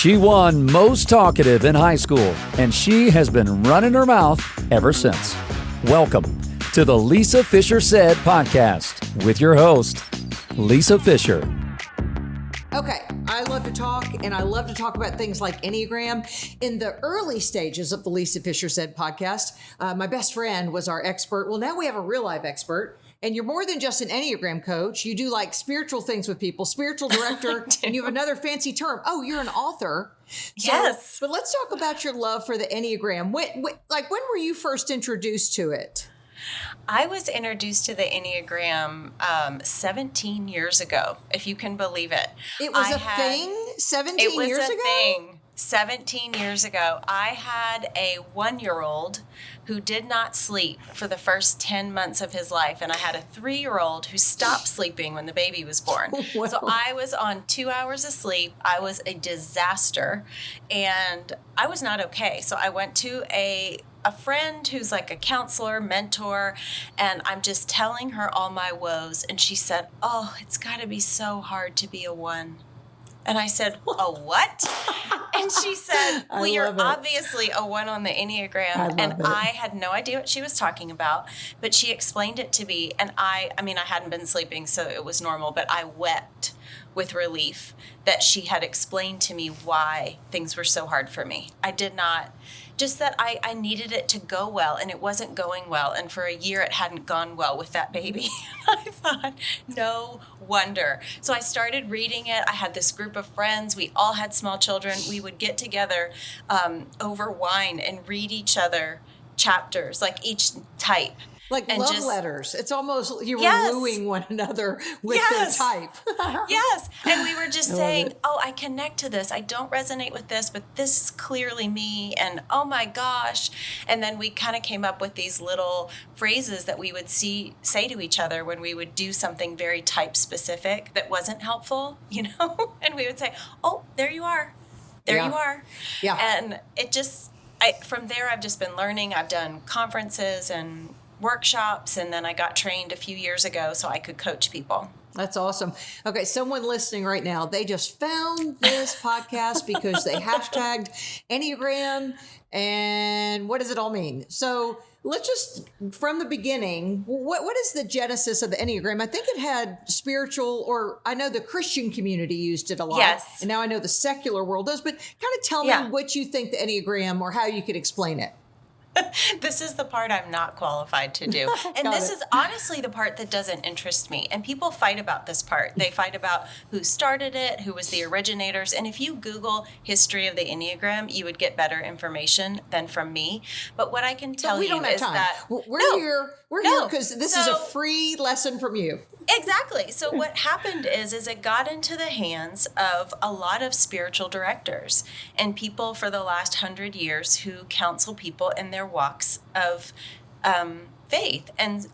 She won most talkative in high school, and she has been running her mouth ever since. Welcome to the Lisa Fisher Said podcast with your host, Lisa Fisher. Okay, I love to talk, and I love to talk about things like Enneagram. In the early stages of the Lisa Fisher Said podcast, my best friend was our expert. Well, now we have a real life expert, and you're more than just an Enneagram coach. You do like spiritual things with people, spiritual director, and you have another fancy term. Oh, you're an author. Yes. But let's talk about your love for the Enneagram. When were you first introduced to it? I was introduced to the Enneagram 17 years ago, if you can believe it. It was thing 17 years ago? It was a thing 17 years ago. I had a 1-year-old who did not sleep for the first 10 months of his life, and I had a 3-year-old who stopped sleeping when the baby was born. Wow. So I was on 2 hours of sleep. I was a disaster, and I was not okay. So I went to a friend who's like a counselor, mentor, and I'm just telling her all my woes. And she said, "Oh, it's got to be so hard to be a 1." And I said, "A what?" And she said, "Well, you're obviously a 1 on the Enneagram." I had no idea what she was talking about, but she explained it to me. And I hadn't been sleeping, so it was normal, but I wept with relief that she had explained to me why things were so hard for me. I did not, just that I needed it to go well, and it wasn't going well. And for a year, it hadn't gone well with that baby. I thought, no wonder. So I started reading it. I had this group of friends. We all had small children. We would get together over wine and read each other chapters, like each type. Like and love letters. It's almost you were wooing one another with their type. Yes. And we were just saying, "Oh, I connect to this. I don't resonate with this, but this is clearly me." And oh my gosh. And then we kind of came up with these little phrases that we would say to each other when we would do something very type specific that wasn't helpful, And we would say, "Oh, there you are. There you are." Yeah. And it just, from there, I've just been learning. I've done conferences and workshops, and then I got trained a few years ago so I could coach people. That's awesome. Okay, someone listening right now, they just found this podcast because they hashtagged Enneagram, and what does it all mean? So let's just, from the beginning, what is the genesis of the Enneagram? I think it had spiritual, or I know the Christian community used it a lot. Yes. And now I know the secular world does, but kind of tell me what you think the Enneagram, or how you could explain it. This is the part I'm not qualified to do. And this is honestly the part that doesn't interest me. And people fight about this part. They fight about who started it, who was the originators. And if you Google history of the Enneagram, you would get better information than from me. But what I can tell you is that we're here because this is a free lesson from you. Exactly. So what happened is it got into the hands of a lot of spiritual directors and people for the last 100 years who counsel people in their walks of faith. And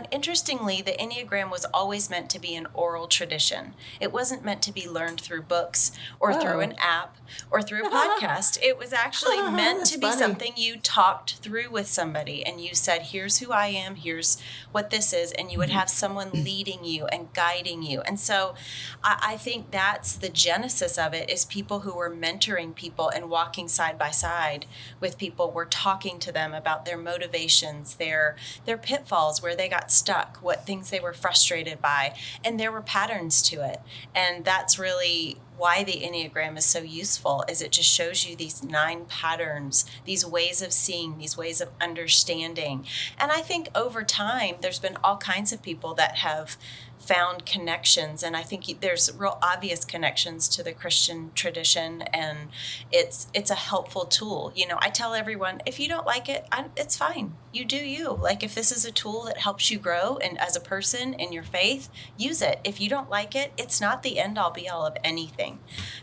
interestingly, the Enneagram was always meant to be an oral tradition. It wasn't meant to be learned through books or through an app or through a podcast. It was actually meant to be something you talked through with somebody, and you said, "Here's who I am, here's what this is," and you would have someone leading you and guiding you. And so I think that's the genesis of it, is people who were mentoring people and walking side by side with people, were talking to them about their motivations, their pitfalls, where they got stuck, what things they were frustrated by, and there were patterns to it. And that's really why the Enneagram is so useful, is it just shows you these 9 patterns, these ways of seeing, these ways of understanding. And I think over time, there's been all kinds of people that have found connections, and I think there's real obvious connections to the Christian tradition, and it's a helpful tool. I tell everyone, if you don't like it, it's fine. You do you. Like, if this is a tool that helps you grow and as a person in your faith, use it. If you don't like it, it's not the end all be all of anything.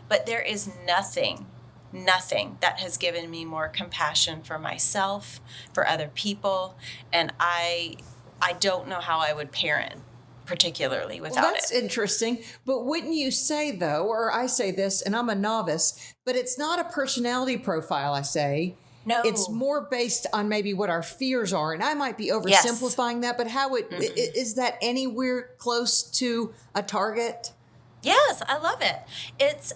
But there is nothing that has given me more compassion for myself, for other people, and I don't know how I would parent particularly without it. That's interesting. But wouldn't you say, though, or I say this, and I'm a novice, but it's not a personality profile, I say. No. It's more based on maybe what our fears are. And I might be oversimplifying that, but how is that anywhere close to a target? Yes, I love it. It's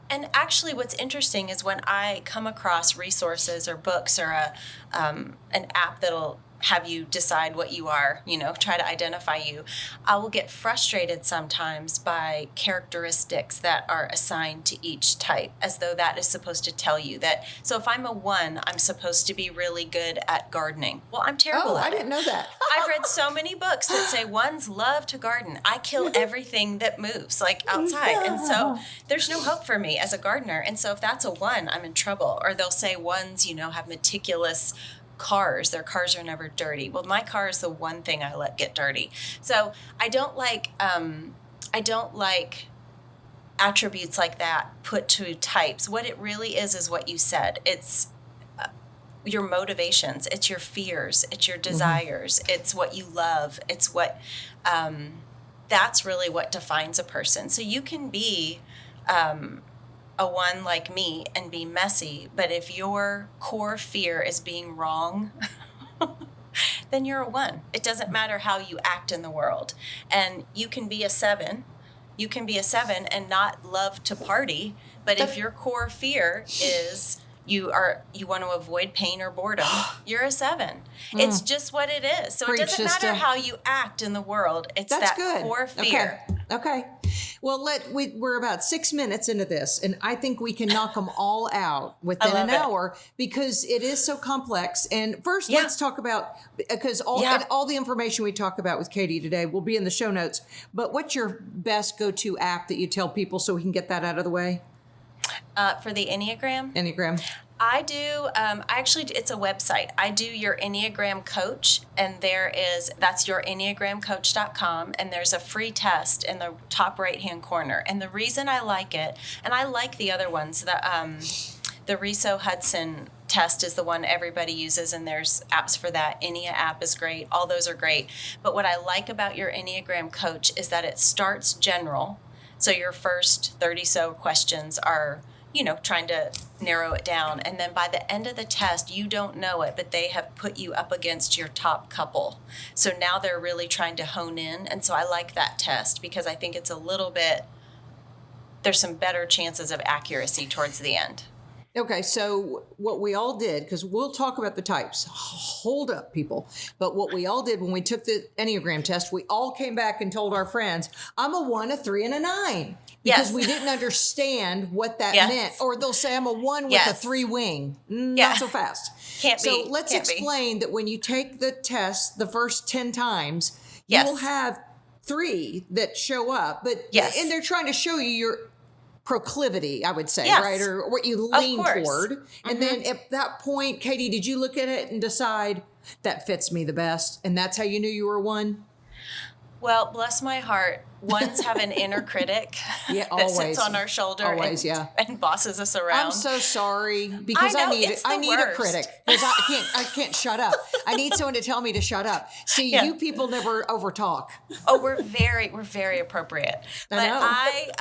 And actually what's interesting is when I come across resources or books or an app that'll have you decide what you are, try to identify you, I will get frustrated sometimes by characteristics that are assigned to each type, as though that is supposed to tell you that. So if I'm a 1, I'm supposed to be really good at gardening. Well, I'm terrible at it. I didn't know that. I've read so many books that say 1s love to garden. I kill everything that moves, like outside. And so there's no hope for me as a gardener. And so if that's a 1, I'm in trouble. Or they'll say 1s, have meticulous cars. Their cars are never dirty. Well, my car is the one thing I let get dirty. So I don't like attributes like that put to types. What it really is what you said. It's your motivations. It's your fears. It's your desires. It's what you love. It's what, that's really what defines a person. So you can be, a 1 like me and be messy, but if your core fear is being wrong, then you're a 1. It doesn't matter how you act in the world. And you can be a 7. You can be a 7 and not love to party, but if your core fear is you want to avoid pain or boredom, you're a 7. It's just what it is. So it doesn't matter how you act in the world. It's that core fear. Okay. Well, we're about 6 minutes into this, and I think we can knock them all out within an hour because it is so complex. And first, let's talk about, because all the information we talk about with Katie today will be in the show notes. But what's your best go-to app that you tell people so we can get that out of the way? For the Enneagram? Enneagram. I do, it's a website. I do your Enneagram coach, and that's yourenneagramcoach.com, and there's a free test in the top right-hand corner. And the reason I like it, and I like the other ones, the Riso Hudson test is the one everybody uses, and there's apps for that. Ennea app is great. All those are great. But what I like about your Enneagram coach is that it starts general. So your first 30-so questions are, trying to narrow it down. And then by the end of the test, you don't know it, but they have put you up against your top couple. So now they're really trying to hone in. And so I like that test because I think it's there's some better chances of accuracy towards the end. Okay, so what we all did, because we'll talk about the types. Hold up, people. But what we all did when we took the Enneagram test, we all came back and told our friends, I'm a 1, a 3, and a 9. Because we didn't understand what that meant. Or they'll say, I'm a 1 with a 3 wing. Not so fast. Can't be. So let's explain that when you take the test the first 10 times, you will have 3 that show up. But and they're trying to show you your proclivity, I would say, right? Or what you lean toward. And then at that point, Katie, did you look at it and decide that fits me the best? And that's how you knew you were 1? Well, bless my heart. 1s have an inner critic that sits on our shoulder and bosses us around. I'm so sorry because I need a critic because I can't shut up. I need someone to tell me to shut up. See, you people never overtalk. Oh, we're very appropriate. But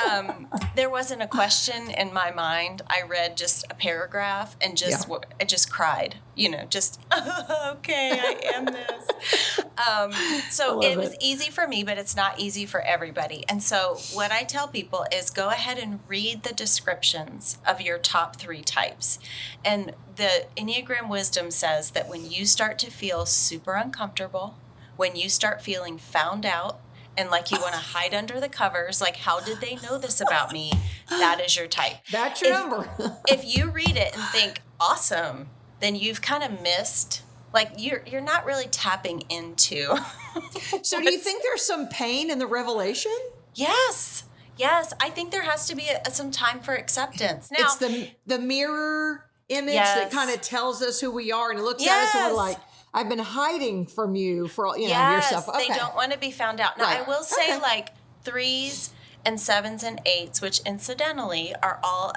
there wasn't a question in my mind. I read just a paragraph and I just cried. Okay, I am this. So it was easy for me, but it's not easy for everybody. And so what I tell people is go ahead and read the descriptions of your top 3 types. And the Enneagram wisdom says that when you start to feel super uncomfortable, when you start feeling found out, and like you want to hide under the covers, like how did they know this about me? That is your type. That's your number. If you read it and think, awesome, then you've kind of missed, like you're not really tapping into. So do you think there's some pain in the revelation? Yes. I think there has to be some time for acceptance. Now, it's the mirror image that kind of tells us who we are and looks at us and we're like, I've been hiding from you for all, your stuff. Okay. They don't want to be found out. Now, I will say like 3s and 7s and 8s, which incidentally are all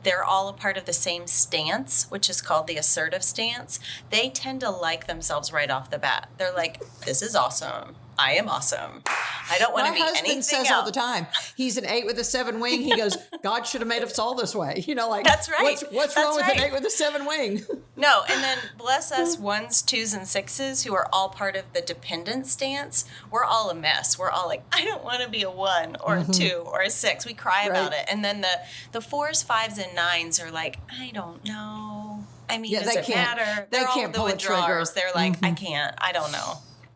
they're all a part of the same stance, which is called the assertive stance. They tend to like themselves right off the bat. They're like, this is awesome. I am awesome. I don't want to be anything else. My husband says all the time, he's an 8 with a 7 wing. He goes, God should have made us all this way. That's right. What's wrong with an 8 with a 7 wing? No, and then bless us 1s, 2s, and 6s who are all part of the dependent stance. We're all a mess. We're all like, I don't want to be a 1 or a 2 or a 6. We cry about it. And then the 4s, 5s, and 9s are like, I don't know. I mean, does it matter? They're all the withdrawers. They're like, I can't. I don't know.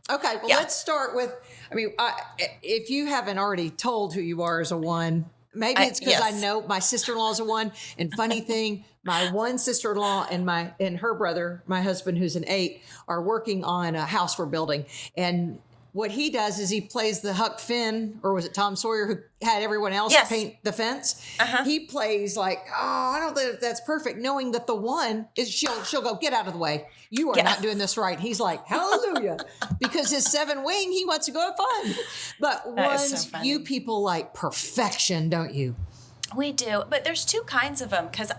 Okay, well, let's start with, if you haven't already told who you are as a 1, maybe it's because I know my sister-in-law is a 1. And funny thing, my one sister-in-law and her brother, my husband, who's an 8, are working on a house we're building. And what he does is he plays the Huck Finn, or was it Tom Sawyer, who had everyone else paint the fence? He plays like, I don't think that's perfect, knowing that the 1 is she'll go, get out of the way. You are not doing this right. He's like, hallelujah. Because his 7 wing, he wants to go have fun. But 1s, you people like perfection, don't you? We do, but there's 2 kinds of them, because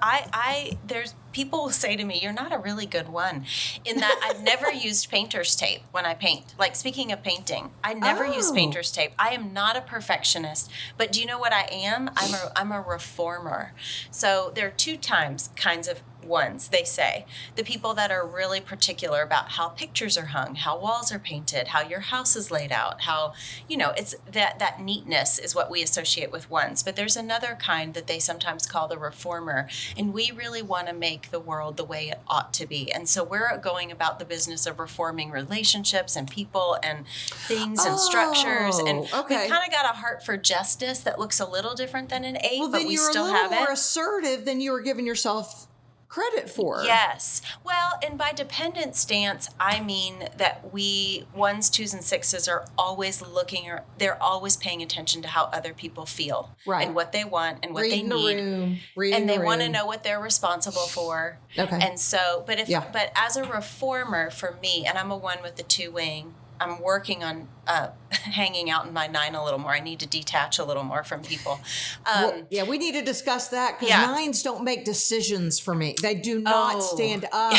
there's people will say to me, you're not a really good 1, in that I've never used painter's tape when I paint. Like, speaking of painting, I never use painter's tape. I am not a perfectionist, but do you know what I am? I'm a reformer. So there are 2 kinds of 1s, they say. The people that are really particular about how pictures are hung, how walls are painted, how your house is laid out, how, it's that neatness is what we associate with 1s. But there's another kind that they sometimes call the reformer, and we really want to make the world the way it ought to be. And so we're going about the business of reforming relationships and people and things and structures. And we've kind of got a heart for justice that looks a little different than an 8, but we still have it. Well, then you're a little more assertive than you were giving yourself credit for. Yes. Well, and by dependent stance, I mean that we 1s, 2s, and 6s are always they're always paying attention to how other people feel and what they want and what they need. And they want to know what they're responsible for. Okay. And so, but as a reformer for me, and I'm a 1 with the 2 wing, I'm working on hanging out in my 9 a little more. I need to detach a little more from people. We need to discuss that, because 9s don't make decisions for me. They do not stand up.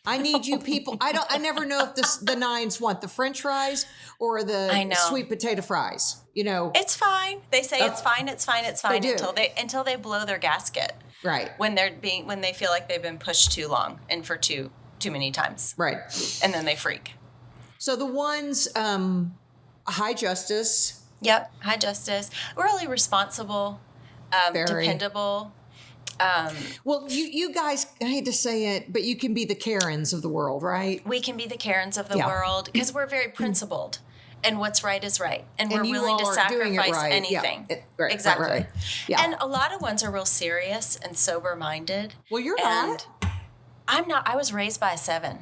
I need you people. I never know if the 9s want the French fries or the sweet potato fries. It's fine. They say it's fine. It's fine. It's fine until they blow their gasket. Right. When they feel like they've been pushed too long and for too many times. Right. And then they freak. So the 1s, high justice. Yep, high justice. Really responsible, dependable. Well, you guys, I hate to say it, but you can be the Karens of the world, right? We can be the Karens of the world because we're very principled. And what's right is right. And we're willing to sacrifice anything. Yeah. Exactly. Right. Yeah. And a lot of 1s are real serious and sober-minded. Well, you're not. I'm not. I was raised by a 7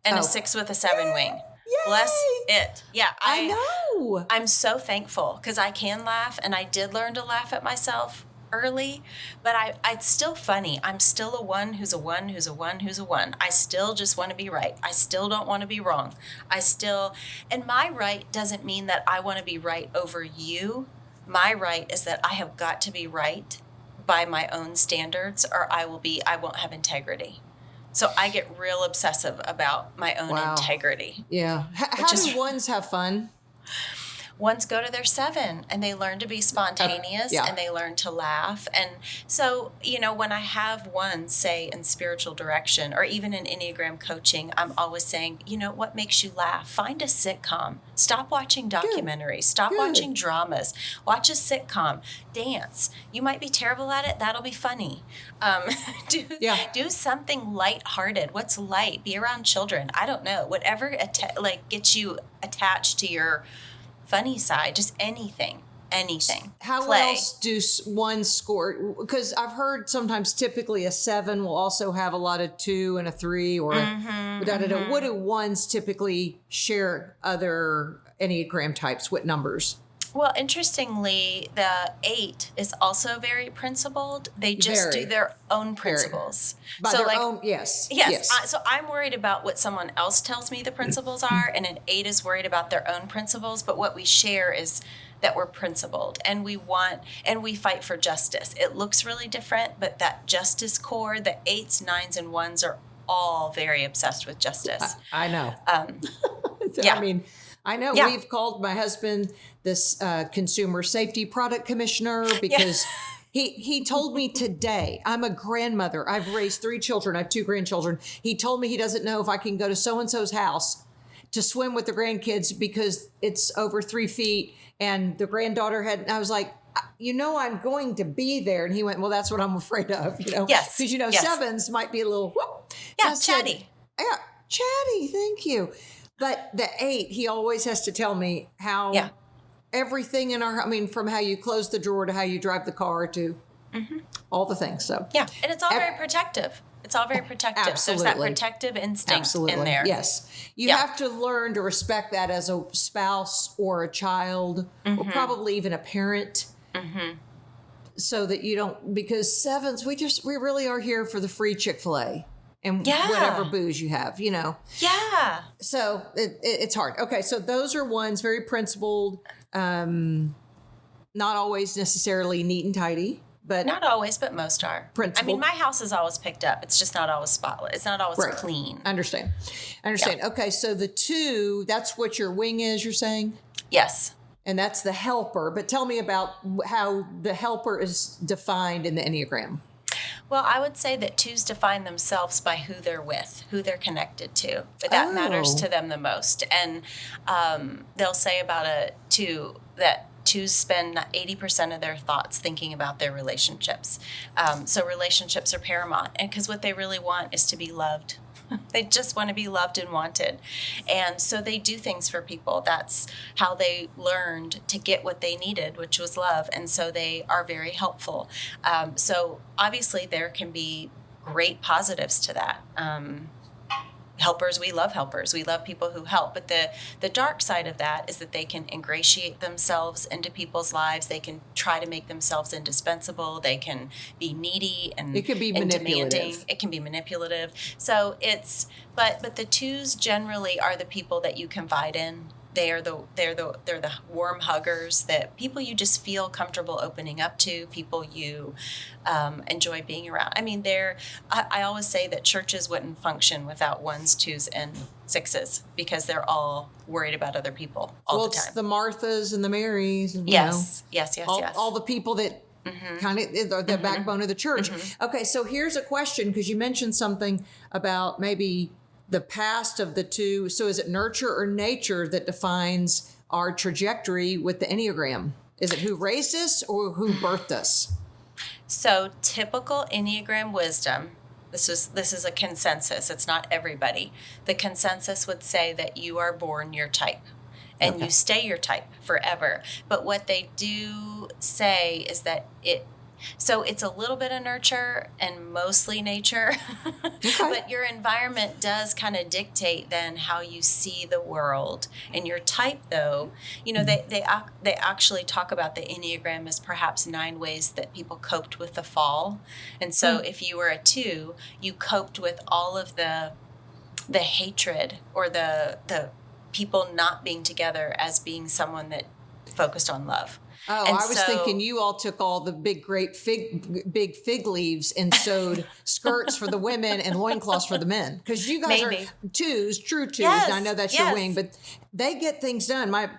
and a 6 with a 7 wing. Yay! Bless it. Yeah. I know. I'm so thankful because I can laugh, and I did learn to laugh at myself early, but it's still funny. I'm still a 1 who's a 1 who's a 1 who's a 1. I still just want to be right. I still don't want to be wrong. And my right doesn't mean that I want to be right over you. My right is that I have got to be right by my own standards, or I won't have integrity. So I get real obsessive about my own integrity. Yeah. How do 1s have fun? 1s go to their 7 and they learn to be spontaneous and they learn to laugh. And so, when I have 1s, say in spiritual direction or even in Enneagram coaching, I'm always saying, what makes you laugh? Find a sitcom. Stop watching documentaries. Stop watching dramas. Watch a sitcom. Dance. You might be terrible at it. That'll be funny. Do something lighthearted. What's light? Be around children. I don't know. Whatever gets you attached to your funny side, just anything. How else do 1s score? Because I've heard sometimes typically a 7 will also have a lot of 2 and a 3 or What do 1s typically share other Enneagram types? What numbers? Well, interestingly, the 8 is also very principled. They just do their own principles. By their own, yes. So I'm worried about what someone else tells me the principles are, and an 8 is worried about their own principles. But what we share is that we're principled, and we fight for justice. It looks really different, but that justice core, the 8s, 9s, and 1s are all very obsessed with justice. I know. I know. Yeah. We've called my husband this consumer safety product commissioner because he told me today, I'm a grandmother. I've raised 3 children. I have 2 grandchildren. He told me he doesn't know if I can go to so-and-so's house to swim with the grandkids because it's over 3 feet. And the granddaughter I was like, I'm going to be there. And he went, well, that's what I'm afraid of, Yes. Because, Yes. 7s might be a little, whoop. Yeah, chatty. Yeah, chatty. Thank you. But the 8, he always has to tell me how everything from how you close the drawer to how you drive the car to all the things. So yeah, and it's all very protective. It's all very protective. Absolutely. There's that protective instinct in there. Yes. You have to learn to respect that as a spouse or a child or probably even a parent. So that you don't, because 7s, we really are here for the free Chick-fil-A and whatever booze you have, Yeah. So it's hard. Okay. So those are ones very principled, not always necessarily neat and tidy. But not always, but most are. Principle. I mean, my house is always picked up. It's just not always spotless. It's not always clean. Understand. Yeah. Okay, so the 2, that's what your wing is, you're saying? Yes. And that's the helper. But tell me about how the helper is defined in the Enneagram. Well, I would say that 2s define themselves by who they're with, who they're connected to. But that matters to them the most. And they'll say about a 2 that 2s spend 80% of their thoughts thinking about their relationships. So relationships are paramount. And because what they really want is to be loved. They just want to be loved and wanted. And so they do things for people. That's how they learned to get what they needed, which was love. And so they are very helpful. So obviously there can be great positives to that. Helpers, we love helpers. We love people who help. But the dark side of that is that they can ingratiate themselves into people's lives. They can try to make themselves indispensable. They can be needy and it can be manipulative. Demanding. It can be manipulative. So but the 2s generally are the people that you confide in. They're the warm huggers, that people you just feel comfortable opening up to, people you enjoy being around. I mean, I always say that churches wouldn't function without 1s, 2s, and 6s because they're all worried about other people all the time. It's the Marthas and the Marys. And, yes. All the people that kind of are the backbone of the church. Okay, so here's a question, because you mentioned something about maybe the past of the 2. So is it nurture or nature that defines our trajectory with the Enneagram? Is it who raised us or who birthed us? So typical Enneagram wisdom, this is a consensus. It's not everybody. The consensus would say that you are born your type and you stay your type forever. But what they do say is that it's a little bit of nurture and mostly nature, but your environment does kind of dictate then how you see the world. And your type, though, they actually talk about the Enneagram as perhaps 9 ways that people coped with the fall. And so if you were a 2, you coped with all of the hatred or the people not being together as being someone that focused on love. Oh, and I was thinking you all took all the big fig leaves and sewed skirts for the women and loincloths for the men. Because you guys are 2s, true 2s. Yes, and I know that's your wing, but they get things done. My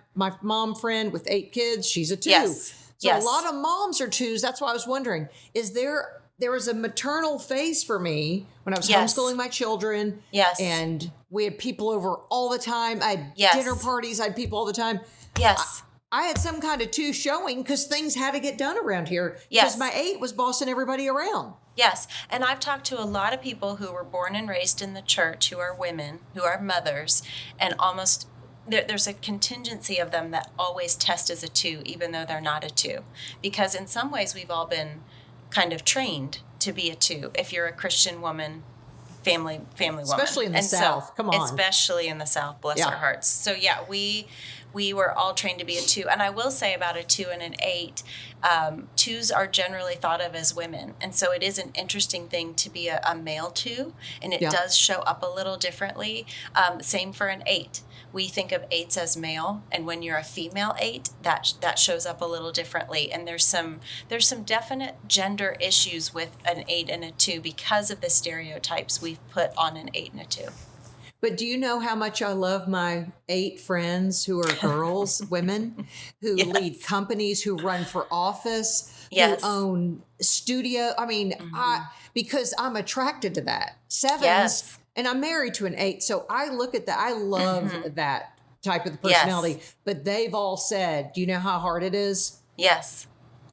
mom friend with 8 kids, she's a 2. Yes. So a lot of moms are 2s. That's why I was wondering, there was a maternal phase for me when I was homeschooling my children. Yes. And we had people over all the time. I had dinner parties. I had people all the time. Yes. I had some kind of 2 showing because things had to get done around here. Because my 8 was bossing everybody around. Yes. And I've talked to a lot of people who were born and raised in the church, who are women, who are mothers, and almost there's a contingency of them that always test as a 2, even though they're not a 2. Because in some ways we've all been kind of trained to be a 2. If you're a Christian woman, family woman. Especially in the South. Come on. Especially in the South. Bless our hearts. So we were all trained to be a 2. And I will say about a 2 and an 8, 2s are generally thought of as women. And so it is an interesting thing to be a male 2. And it does show up a little differently. Same for an 8. We think of 8s as male. And when you're a female 8, that shows up a little differently. And there's some definite gender issues with an 8 and a 2 because of the stereotypes we've put on an 8 and a 2. But do you know how much I love my 8 friends who are girls, women, who lead companies, who run for office, who own studio? I mean, because I'm attracted to that. 7s, and I'm married to an 8. So I look at that. I love that type of personality. Yes. But they've all said, do you know how hard it is? Yes.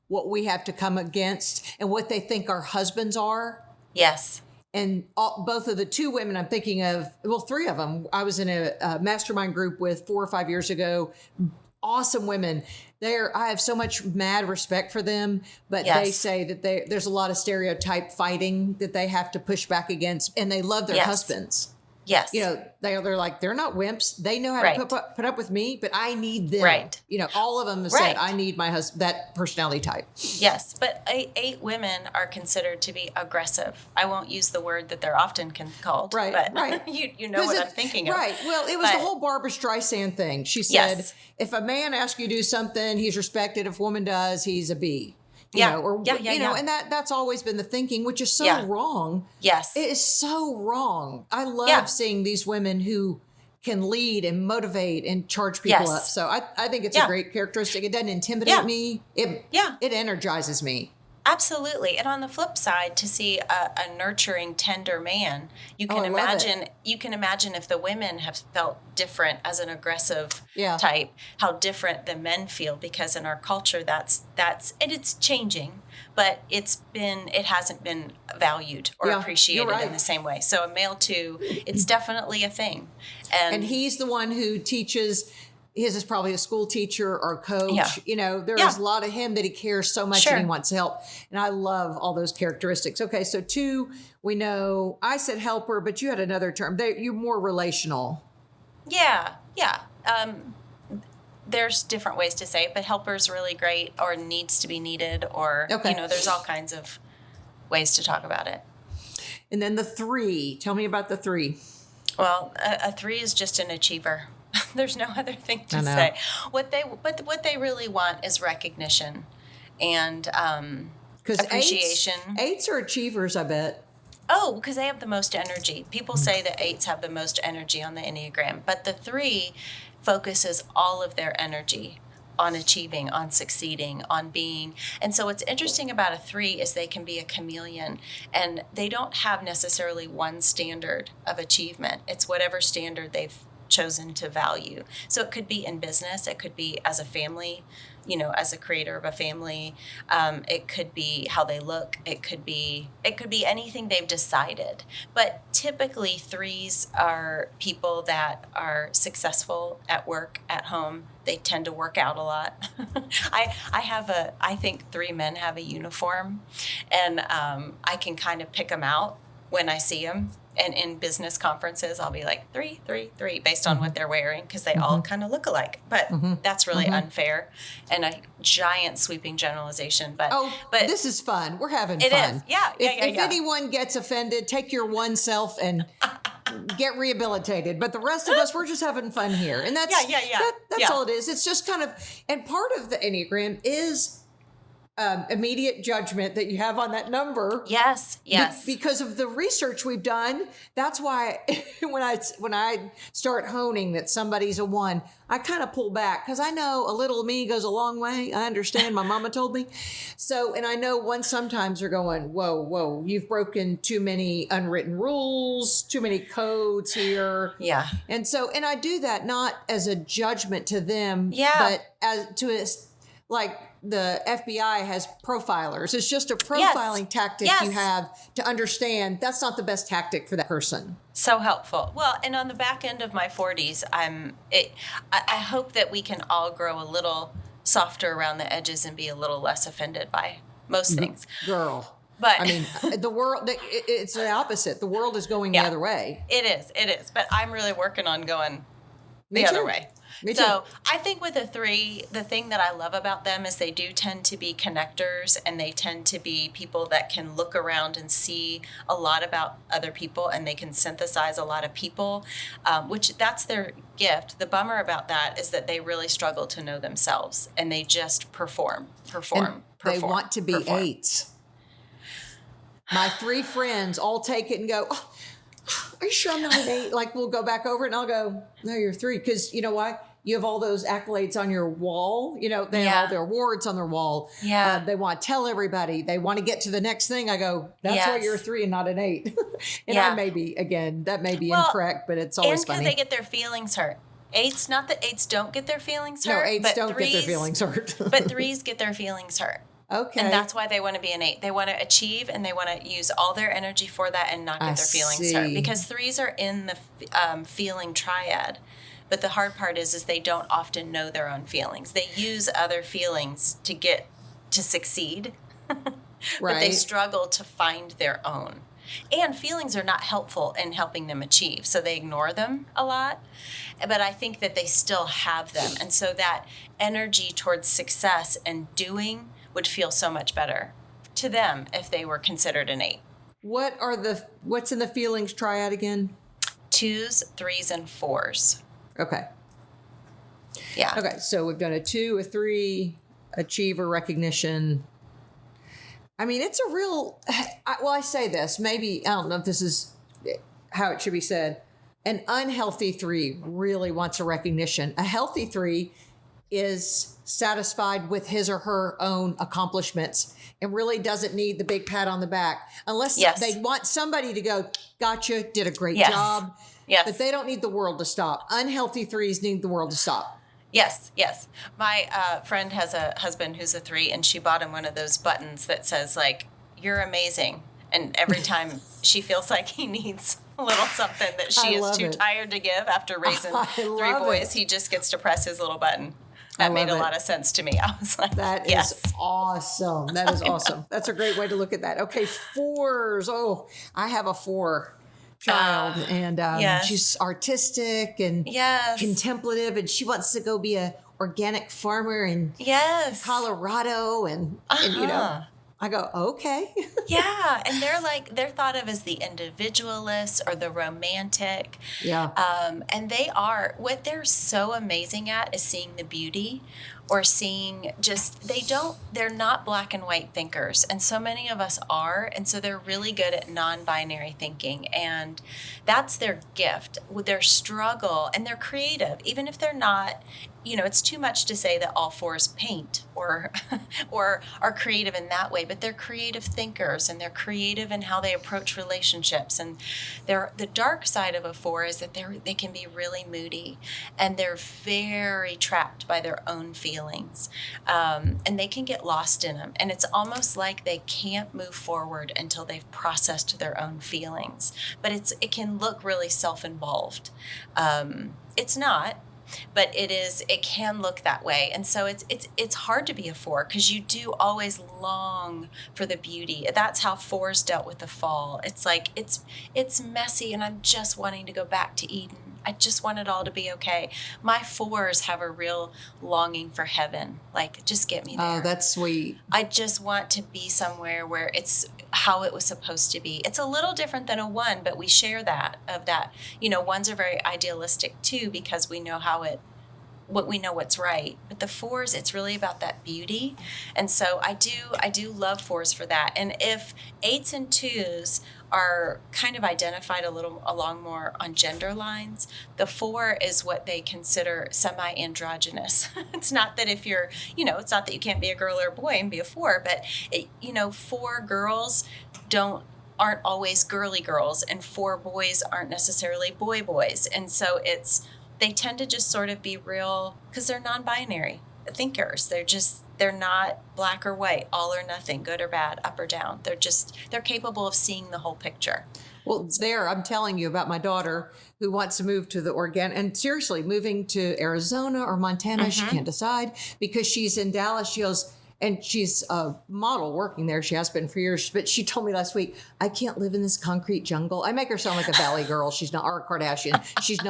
What we have to come against and what they think our husbands are. Yes. And both of the 2 women I'm thinking of, well, 3 of them, I was in a mastermind group with 4 or 5 years ago. Awesome women. I have so much mad respect for them, but they say that there's a lot of stereotype fighting that they have to push back against, and they love their husbands. Yes. You know, they're like, they're not wimps. They know how to put up with me, but I need them. Right. You know, all of them have said, I need my husband, that personality type. Yes. But 8 women are considered to be aggressive. I won't use the word that they're often called. Right. But you know what I'm thinking of. Right. Well, it was the whole Barbara Streisand thing. She said, if a man asks you to do something, he's respected. If a woman does, he's a B. You know, and that's always been the thinking, which is so wrong. Yes. It is so wrong. I love seeing these women who can lead and motivate and charge people up. So I think it's a great characteristic. It doesn't intimidate me. It energizes me. Absolutely. And on the flip side, to see a nurturing, tender man, you can imagine if the women have felt different as an aggressive type, how different the men feel, because in our culture that's and it's changing, but it hasn't been valued or appreciated in the same way. So a male too, it's definitely a thing. And he's the one who teaches. His is probably a school teacher or coach. Yeah. You know, there's a lot of him that he cares so much and he wants to help. And I love all those characteristics. Okay, so 2, we know, I said helper, but you had another term. You're more relational. Yeah. There's different ways to say it, but helper's really great, or needs to be needed, or, there's all kinds of ways to talk about it. And then the 3. Tell me about the 3. Well, a 3 is just an achiever. There's no other thing to say. What they really want is recognition and appreciation. 8s are achievers, I bet. Oh, because they have the most energy. People say that 8s have the most energy on the Enneagram, but the 3 focuses all of their energy on achieving, on succeeding, on being. And so what's interesting about a 3 is they can be a chameleon, and they don't have necessarily one standard of achievement. It's whatever standard they've chosen to value. So it could be in business, it could be as a family, as a creator of a family. It could be how they look. It could be anything they've decided. But typically 3s are people that are successful at work, at home. They tend to work out a lot. I think 3 men have a uniform, and I can kind of pick them out when I see them. And in business conferences, I'll be like 3, 3, 3, based on what they're wearing, because they all kind of look alike. But that's really unfair and a giant sweeping generalization. But this is fun. We're having fun. It is. Yeah. If anyone gets offended, take your one self and get rehabilitated. But the rest of us, we're just having fun here. And that's all it is. It's just kind of, and part of the Enneagram is immediate judgment that you have on that number. Yes. Because of the research we've done, that's why when I start honing that somebody's a 1, I kind of pull back, because I know a little me goes a long way. I understand. My mama told me. So, and I know 1 sometimes are going, whoa, you've broken too many unwritten rules, too many codes here. Yeah. And so, and I do that not as a judgment to them, but as to a, like the FBI has profilers. It's just a profiling tactic you have to understand that's not the best tactic for that person. So helpful. Well, and on the back end of my 40s, I hope that we can all grow a little softer around the edges and be a little less offended by most things. Girl. But I mean, the world, it's the opposite. The world is going the other way. It is. But I'm really working on going the other way. So I think with a 3, the thing that I love about them is they do tend to be connectors, and they tend to be people that can look around and see a lot about other people, and they can synthesize a lot of people, which that's their gift. The bummer about that is that they really struggle to know themselves, and they just perform. They want to be 8s. My 3 friends all take it and go, are you sure I'm not an 8? Like, we'll go back over it and I'll go, no, you're 3. Because you know why? You have all those accolades on your wall. You know, they have all their awards on their wall. Yeah. They want to tell everybody. They want to get to the next thing. I go, that's why you're a 3 and not an 8. And I may be, again, that may be incorrect, but it's always funny. And they get their feelings hurt. 8s, not that 8s don't get their feelings hurt. No, 8s don't get their feelings hurt. But 3s get their feelings hurt. Okay. And that's why they want to be an 8. They want to achieve and they want to use all their energy for that and not get their feelings hurt. Because 3s are in the feeling triad. But the hard part is they don't often know their own feelings. They use other feelings to succeed. But they struggle to find their own. And feelings are not helpful in helping them achieve. So they ignore them a lot. But I think that they still have them. And so that energy towards success and doing would feel so much better to them if they were considered an 8. What's in the feelings triad again? 2s, 3s, and 4s. Okay. Yeah. Okay, so we've done a 2, a 3, achiever, recognition. I mean, it's a real, I say this, maybe, I don't know if this is how it should be said. An unhealthy 3 really wants a recognition. A healthy 3 is satisfied with his or her own accomplishments and really doesn't need the big pat on the back. Unless they want somebody to go, gotcha, did a great job. Yes. But they don't need the world to stop. Unhealthy 3s need the world to stop. Yes. My friend has a husband who's a 3, and she bought him one of those buttons that says, like, you're amazing. And every time she feels like he needs a little something that she is too tired to give after raising 3 boys, he just gets to press his little button. That made a lot of sense to me. I was like, that is awesome. That is awesome. That's a great way to look at that. Okay, 4s. Oh, I have a 4 child, and she's artistic and contemplative, and she wants to go be a organic farmer in Colorado, and you know, I go, okay. Yeah, and they're thought of as the individualist or the romantic. Yeah. And what they're so amazing at is seeing the beauty, or seeing they're not black and white thinkers. And so many of us are. And so they're really good at non-binary thinking. And that's their gift with their struggle, and they're creative, even if they're not, it's too much to say that all 4s paint or are creative in that way, but they're creative thinkers, and they're creative in how they approach relationships. And the dark side of a 4 is that they can be really moody, and they're very trapped by their own feelings, and they can get lost in them. And it's almost like they can't move forward until they've processed their own feelings. But it can look really self-involved. It's not. But it can look that way. And so it's hard to be a 4, because you do always long for the beauty. That's how 4s dealt with the fall. It's like, it's messy, and I'm just wanting to go back to Eden. I just want it all to be okay. My 4s have a real longing for heaven. Like, just get me there. Oh, that's sweet. I just want to be somewhere where it's how it was supposed to be. It's a little different than a 1, but we share that. 1s are very idealistic too, because we know we know what's right. But the 4s, it's really about that beauty. And so I do love 4s for that. And if 8s and 2s are kind of identified along more on gender lines, the 4 is what they consider semi-androgynous. It's not that if you're, it's not that you can't be a girl or a boy and be a 4, but 4 girls aren't always girly girls, and 4 boys aren't necessarily boys. And so they tend to just sort of be real, because they're non-binary thinkers. They're not black or white, all or nothing, good or bad, up or down. They're capable of seeing the whole picture. Well, I'm telling you about my daughter who wants to move to the and seriously, moving to Arizona or Montana, she can't decide, because she's in Dallas. She goes, and she's a model working there. She has been for years. But she told me last week, I can't live in this concrete jungle. I make her sound like a Valley girl. She's not, or a Kardashian. She's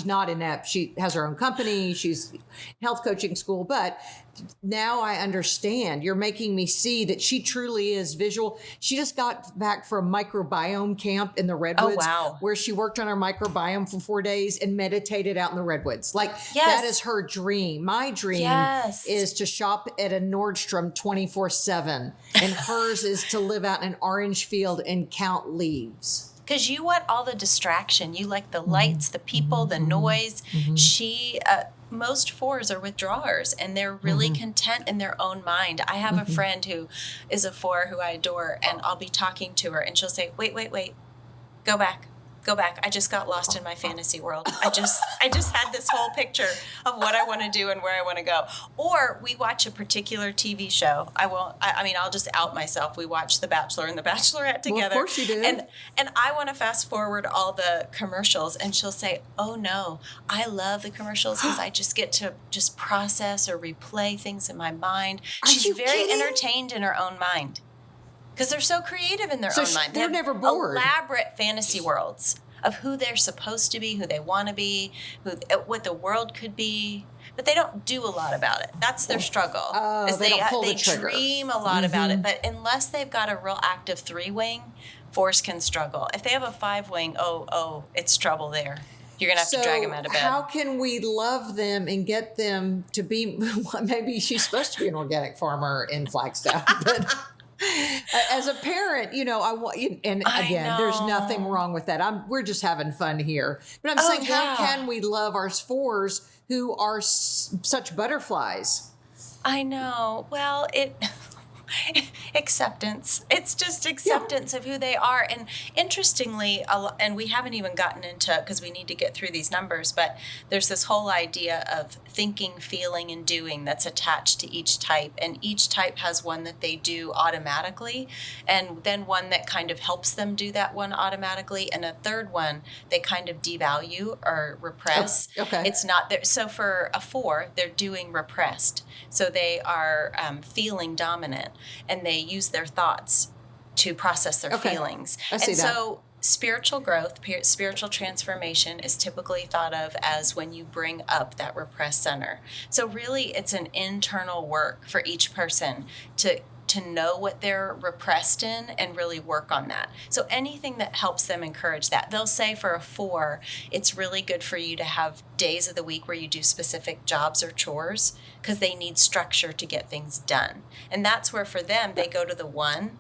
not inept. She has her own company. She's health coaching school. But now I understand. You're making me see that she truly is visual. She just got back from microbiome camp in the Redwoods, where she worked on her microbiome for 4 days and meditated out in the Redwoods. That is her dream. My dream is to shop at a Nordstrom 24/7, and hers is to live out in an orange field and count leaves. Because you want all the distraction. You like the lights, the people, the noise. Most fours are withdrawers, and they're really content in their own mind. I have a friend who is a four who I adore, and I'll be talking to her, and she'll say, wait, go back. I just got lost in my fantasy world. I just had this whole picture of what I want to do and where I want to go. Or we watch a particular TV show. I'll just out myself. We watch The Bachelor and The Bachelorette together. Well, of course you do. And I want to fast forward all the commercials, and she'll say, oh no, I love the commercials because I just get to just process or replay things in my mind. She's very entertained in her own mind. Because they're so creative in their own mind. They're never bored. Elaborate fantasy worlds of who they're supposed to be, who they want to be, what the world could be. But they don't do a lot about it. That's their struggle. They dream a lot about it. But unless they've got a real active 3-wing, fours can struggle. If they have a 5-wing, it's trouble there. You're going to have to drag them out of bed. How can we love them and get them to be, maybe she's supposed to be an organic farmer in Flagstaff, but... As a parent, I want, and again, there's nothing wrong with that. We're just having fun here. But I'm saying, how can we love our fours who are such butterflies? I know. Well, acceptance. It's just acceptance of who they are. And interestingly, and we haven't even gotten into, because we need to get through these numbers, but there's this whole idea of thinking, feeling, and doing that's attached to each type. And each type has one that they do automatically, and then one that kind of helps them do that one automatically, and a third one they kind of devalue or repress. Okay. It's not there. So for a 4, they're doing repressed. So they are feeling dominant, and they use their thoughts to process their feelings. I see that. So spiritual growth, spiritual transformation is typically thought of as when you bring up that repressed center. So really, it's an internal work for each person to know what they're repressed in and really work on that. So anything that helps them encourage that. They'll say for a 4, it's really good for you to have days of the week where you do specific jobs or chores because they need structure to get things done. And that's where for them, they go to the 1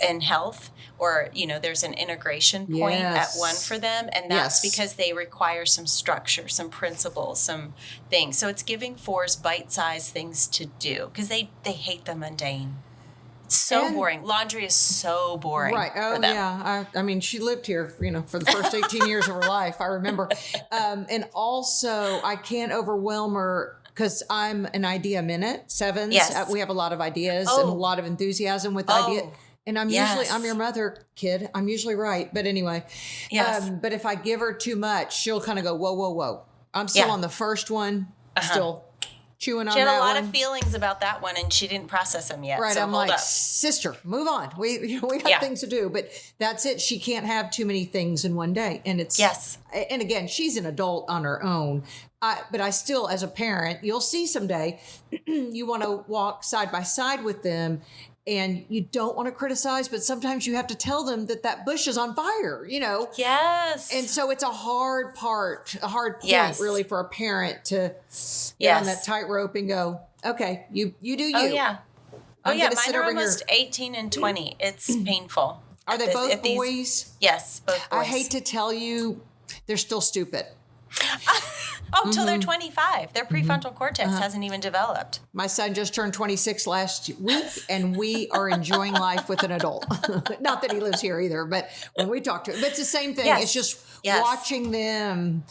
in health, or, there's an integration point at 1 for them. And that's because they require some structure, some principles, some things. So it's giving 4s bite-sized things to do because they hate the mundane. So boring. Laundry is so boring. Right. Oh, for them. yeah. I mean, she lived here, for the first 18 years of her life. I remember. And also, I can't overwhelm her because I'm an idea minute. 7s. Yes. We have a lot of ideas and a lot of enthusiasm with ideas. And I'm your mother, kid. I'm usually right. But anyway. Yes. But if I give her too much, she'll kind of go, whoa, whoa, whoa. I'm still on the first one. Still chewing on that one. She had a lot of feelings about that one, and she didn't process them yet. Right, so I'm hold like, up. sister, move on. We got things to do, but that's it. She can't have too many things in one day, and it's And again, she's an adult on her own. But I still, as a parent, you'll see someday, you want to walk side by side with them. And you don't want to criticize, but sometimes you have to tell them that bush is on fire, Yes. And so it's a hard point, really, for a parent to get on that tightrope and go, okay, you do you. Oh, yeah. Mine are almost 18 and 20. It's painful. Are they both boys? Yes, both boys. I hate to tell you, they're still stupid. Until they're 25. Their prefrontal cortex hasn't even developed. My son just turned 26 last week, and we are enjoying life with an adult. Not that he lives here either, but when we talk to him, but it's the same thing. Yes. It's just watching them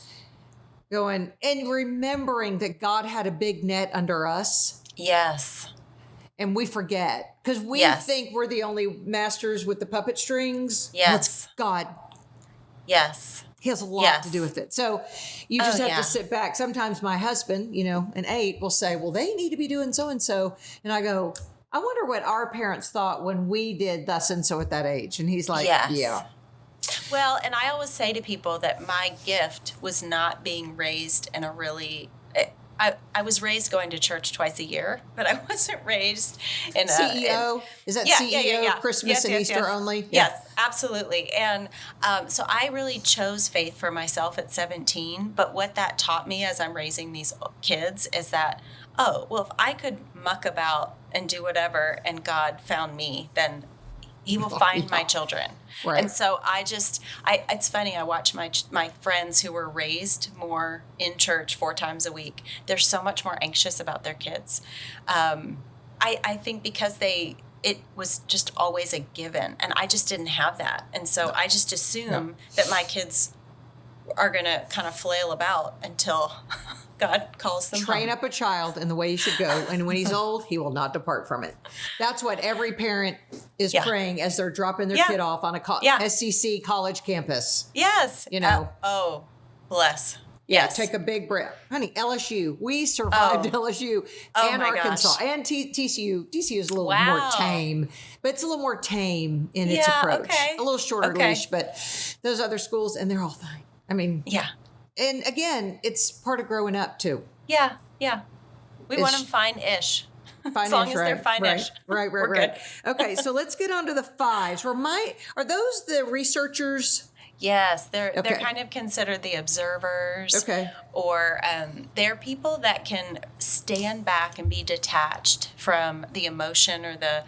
going and remembering that God had a big net under us. Yes. And we forget because we think we're the only masters with the puppet strings. Yes. That's God. Yes. He has a lot to do with it. So you just have to sit back. Sometimes my husband, an 8, will say, well, they need to be doing so-and-so. And I go, I wonder what our parents thought when we did thus and so at that age. And he's like, yeah. Well, and I always say to people that my gift was not being raised in a really... I was raised going to church twice a year, but I wasn't raised in CEO? Is that CEO, Christmas and Easter only? Yeah. Yes, absolutely. And so I really chose faith for myself at 17. But what that taught me as I'm raising these kids is that, if I could muck about and do whatever and God found me, then He will find my children. Right. And so it's funny. I watch my friends who were raised more in church 4 times a week. They're so much more anxious about their kids. I think because it was just always a given, and I just didn't have that. And so I just assume that my kids are going to kind of flail about until God calls them Train home. up a child in the way he should go, and when he's old, he will not depart from it. That's what every parent is praying as they're dropping their kid off on a SCC college campus. Yes. Bless. Yeah, Yes. take a big breath. Honey, LSU. We survived LSU and Arkansas and TCU. TCU is a little more tame, but it's a little more tame in its approach. Okay. A little shorter leash, but those other schools, and they're all fine. I mean, and again, it's part of growing up too. Yeah. We want them fine-ish. Fine-ish, as long as they're fine-ish. Right. Good. Okay, so let's get on to the 5s. Are those the researchers? Yes, they're kind of considered the observers. Okay. Or they're people that can stand back and be detached from the emotion or the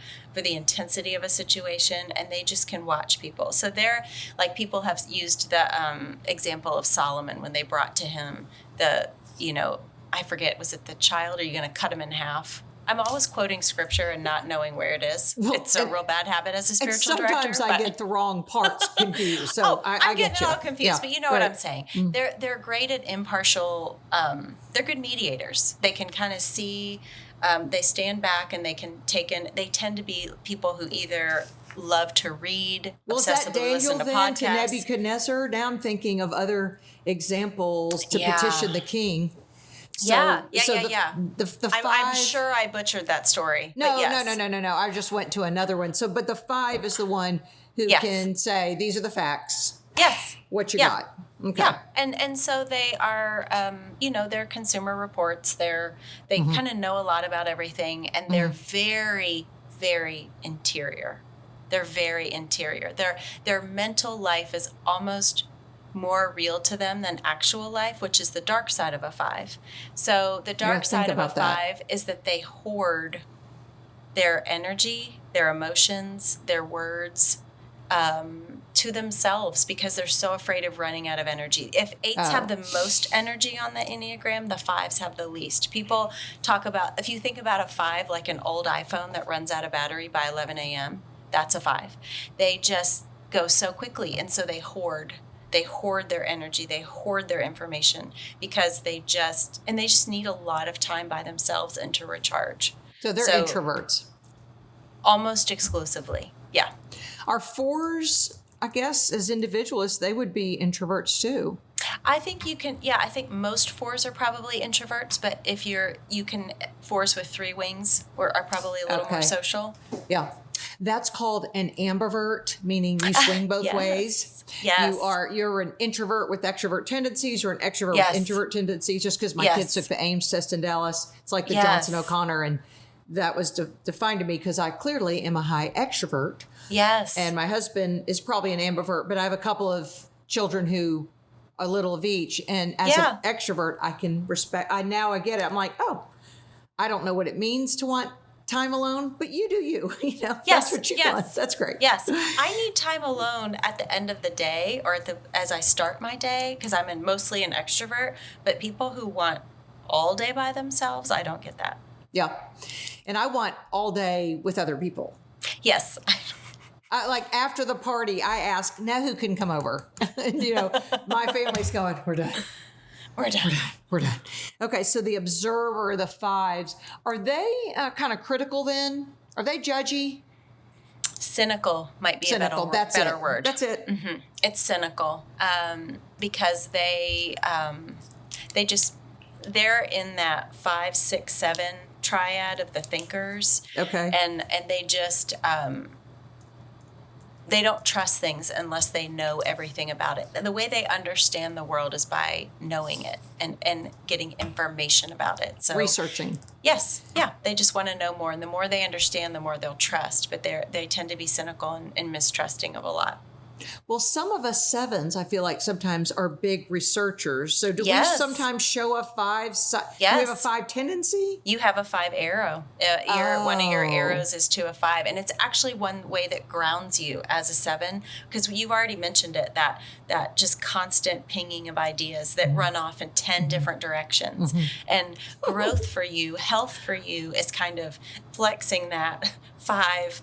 intensity of a situation, and they just can watch people. So they're like, people have used the example of Solomon when they brought to him I forget, was it the child? Are you going to cut him in half? I'm always quoting scripture and not knowing where it is. Well, it's a real bad habit as a spiritual director. Sometimes I get the wrong parts confused. So I'm getting it all confused, but you know what I'm saying. Mm. They're great at impartial. They're good mediators. They can kind of see. They stand back and they can take in. They tend to be people who either love to read, well, is that obsessively Daniel listen to then podcasts. to Nebuchadnezzar? Now I'm thinking of other examples to petition the king. So, The 5, I'm sure I butchered that story. No. I just went to another one. So, but the 5 is the one who can say, these are the facts. Yes. What you got. Okay. Yeah. And so they are, they're consumer reports. They kind of know a lot about everything, and they're very, very interior. They're very interior. Their mental life is almost more real to them than actual life, which is the dark side of a 5. So the dark side of a 5 is that they hoard their energy, their emotions, their words to themselves because they're so afraid of running out of energy. If 8s have the most energy on the Enneagram, the 5s have the least. People talk about, if you think about a 5 like an old iPhone that runs out of battery by 11 a.m., that's a 5. They just go so quickly, and so they hoard. They hoard their energy. They hoard their information because they just need a lot of time by themselves and to recharge. So they're introverts. Almost exclusively. Yeah. Our 4s, I guess, as individualists, they would be introverts too. I think I think most 4s are probably introverts, but if you can 4s with 3 wings are probably a little more social. Yeah. That's called an ambivert, meaning you swing both ways. Yes. You're an introvert with extrovert tendencies, or an extrovert with introvert tendencies. Just because my kids took the Ames test in Dallas, it's like the Johnson O'Connor, and that was defined to me because I clearly am a high extrovert. Yes. And my husband is probably an ambivert, but I have a couple of children who a little of each. And as an extrovert, I can respect. I get it. I'm like, oh, I don't know what it means to want time alone, but you do you. That's what you want. That's great. Yes. I need time alone at the end of the day or as I start my day because I'm mostly an extrovert, but people who want all day by themselves, I don't get that. Yeah. And I want all day with other people. Yes. Like after the party, I ask, now who can come over? My family's going, we're done. We're done. Okay, so the observer, the 5s, are they kind of critical then? Are they judgy? Cynical might be a better word. That's it. Mm-hmm. It's cynical because they're in that 5, 6, 7 triad of the thinkers. Okay. And they just they don't trust things unless they know everything about it. The way they understand the world is by knowing it and getting information about it. So researching. Yes. Yeah. They just want to know more. And the more they understand, the more they'll trust. But they tend to be cynical and mistrusting of a lot. Well, some of us sevens, I feel like sometimes are big researchers. So do we sometimes show a 5? Do you have a 5 tendency? You have a 5 arrow. One of your arrows is to a 5. And it's actually one way that grounds you as a 7, because you've already mentioned it, that just constant pinging of ideas that run off in 10 different directions. And growth for you, health for you is kind of flexing that 5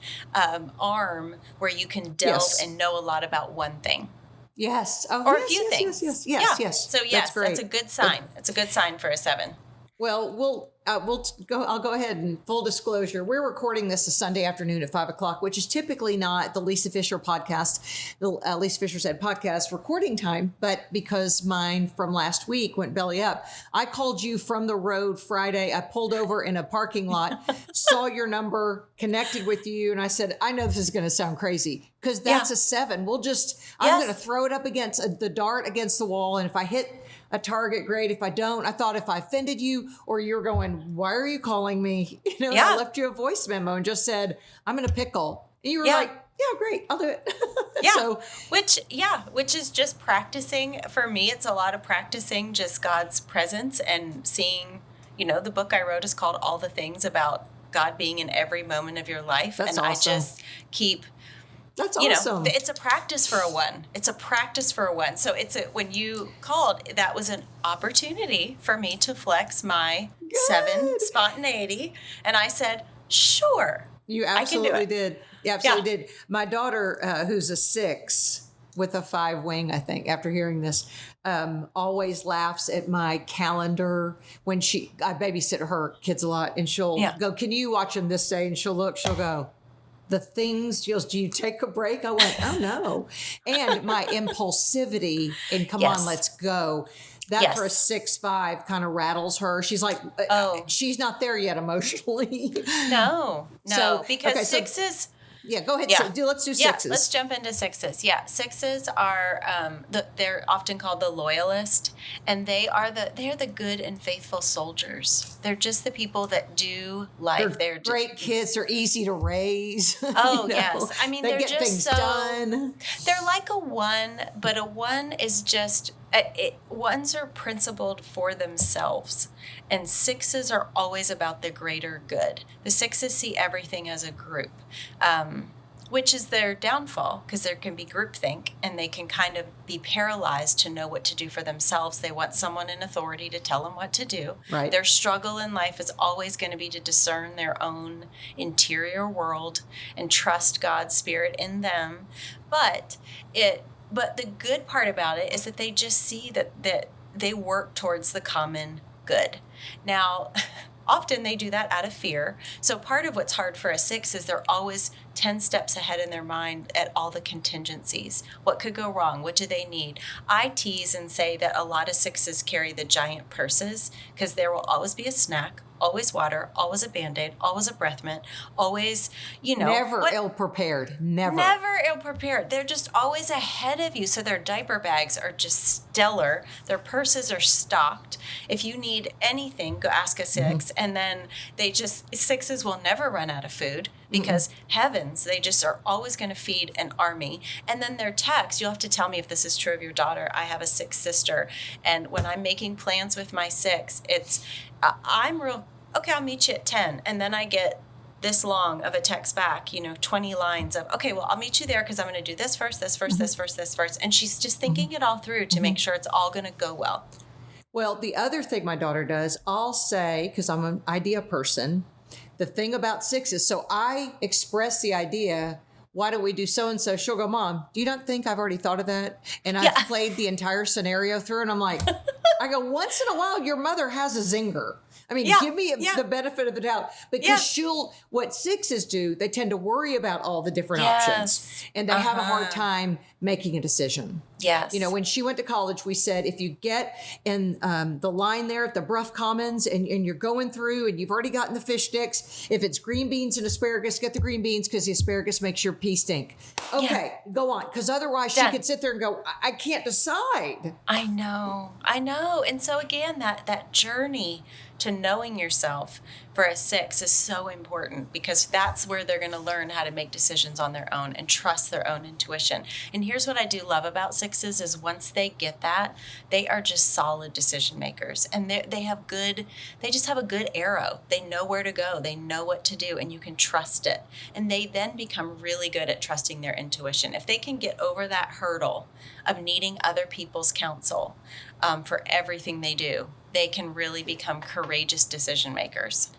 arm where you can delve and know a lot about one thing. Yes. Or a few things. Yes. So yes, that's a good sign. It's a good sign for a 7. Well, I'll go ahead and full disclosure. We're recording this a Sunday afternoon at 5:00, which is typically not the Lisa Fisher podcast, the Lisa Fisher Said podcast recording time. But because mine from last week went belly up, I called you from the road Friday. I pulled over in a parking lot, saw your number, connected with you. And I said, I know this is going to sound crazy because that's a 7. I'm going to throw it up against the dart against the wall. And if I hit a target, great. If I don't, I thought if I offended you or you're going, why are you calling me? I left you a voice memo and just said, I'm in a pickle. And you were like, yeah, great. I'll do it. Which is just practicing. For me, it's a lot of practicing just God's presence and seeing, the book I wrote is called All the Things, about God being in every moment of your life. That's and awesome. I just keep... That's awesome. It's a practice for a 1. So when you called, that was an opportunity for me to flex my 7 spontaneity. And I said, sure. You absolutely did. You absolutely did. My daughter, who's a 6 with a 5 wing, I think, after hearing this, always laughs at my calendar when I babysit her kids a lot, and she'll go, can you watch them this day? And she'll go, the things, do you take a break? I went, oh no. And my impulsivity and come on, let's go. That for a 6'5" kind of rattles her. She's like, she's not there yet emotionally. No, because 6s. Yeah, go ahead. Yeah. Let's do 6s. Yeah, let's jump into 6s. Yeah, 6s are they're often called the Loyalist, and they're the good and faithful soldiers. They're just the people that do life. They're great kids. They're easy to raise. Oh yes, I mean they're get just things done. They're like a 1, but a 1 is just. 1s are principled for themselves, and 6s are always about the greater good. The 6s see everything as a group, which is their downfall, because there can be groupthink, and they can kind of be paralyzed to know what to do for themselves. They want someone in authority to tell them what to do. Right. Their struggle in life is always going to be to discern their own interior world and trust God's Spirit in them. But the good part about it is that they just see that they work towards the common good. Now, often they do that out of fear. So part of what's hard for a 6 is they're always 10 steps ahead in their mind at all the contingencies. What could go wrong? What do they need? I tease and say that a lot of 6s carry the giant purses because there will always be a snack, always water, always a Band-Aid, always a breath mint, always, Never ill-prepared. Never ill-prepared. They're just always ahead of you. So their diaper bags are just stellar. Their purses are stocked. If you need anything, go ask a 6. And then 6s will never run out of food because heavens, they just are always going to feed an army. And then their text, you'll have to tell me if this is true of your daughter. I have a 6 sister. And when I'm making plans with my 6, I'm real, okay, I'll meet you at 10. And then I get this long of a text back, 20 lines of, okay, well, I'll meet you there because I'm going to do this first, this first, this first, this first. And she's just thinking it all through to make sure it's all going to go well. Well, the other thing my daughter does, I'll say, because I'm an idea person, the thing about 6s, so I express the idea, why don't we do so-and-so? She'll go, Mom, do you not think I've already thought of that? And I've played the entire scenario through, and I'm like, I go, once in a while, your mother has a zinger. I mean, give me the benefit of the doubt, because what 6s do, they tend to worry about all the different options, and they have a hard time making a decision. Yes. When she went to college, we said, if you get in the line there at the Bruff Commons and you're going through and you've already gotten the fish sticks, if it's green beans and asparagus, get the green beans because the asparagus makes your pee stink. Okay, go on. Because otherwise she could sit there and go, I can't decide. I know. And so again, that journey to knowing yourself for a 6 is so important, because that's where they're going to learn how to make decisions on their own and trust their own intuition. And here's what I do love about sixes is once they get that, they are just solid decision makers. And they just have a good arrow. They know where to go. They know what to do, and you can trust it. And they then become really good at trusting their intuition. If they can get over that hurdle of needing other people's counsel for everything they do, they can really become courageous decision makers.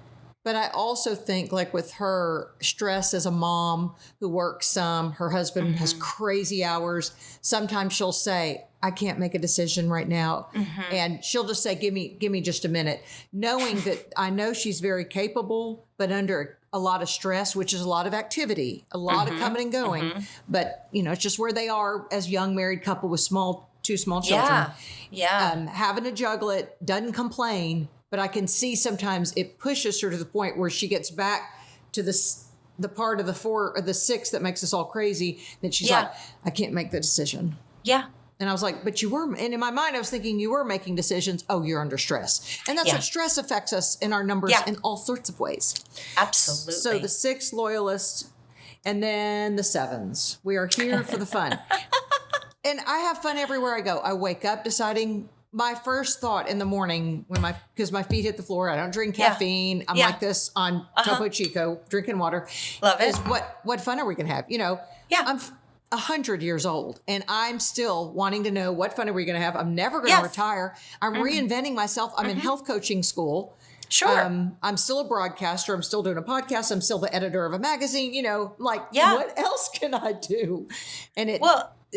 But I also think, like with her stress as a mom who works some, her husband has crazy hours. Sometimes she'll say, I can't make a decision right now. And she'll just say, give me just a minute. Knowing that I know she's very capable, but under a lot of stress, which is a lot of activity, a lot of coming and going. But, it's just where they are as young married couple with two small children. Yeah. Having to juggle it, doesn't complain. But I can see sometimes it pushes her to the point where she gets back to the part of the 4 or the 6 that makes us all crazy. That she's like, I can't make the decision. Yeah. And I was like, but you were. And in my mind, I was thinking you were making decisions. Oh, you're under stress. And that's what stress affects us in our numbers in all sorts of ways. Absolutely. So the 6 Loyalist and then the 7s. We are here for the fun. And I have fun everywhere I go. I wake up deciding. My first thought in the morning because my feet hit the floor, I don't drink caffeine. I'm like this on Topo Chico, drinking water. Love it. Is what fun are we going to have? I'm 100 years old and I'm still wanting to know what fun are we going to have? I'm never going to retire. I'm reinventing myself. I'm in health coaching school. Sure. I'm still a broadcaster. I'm still doing a podcast. I'm still the editor of a magazine, what else can I do? And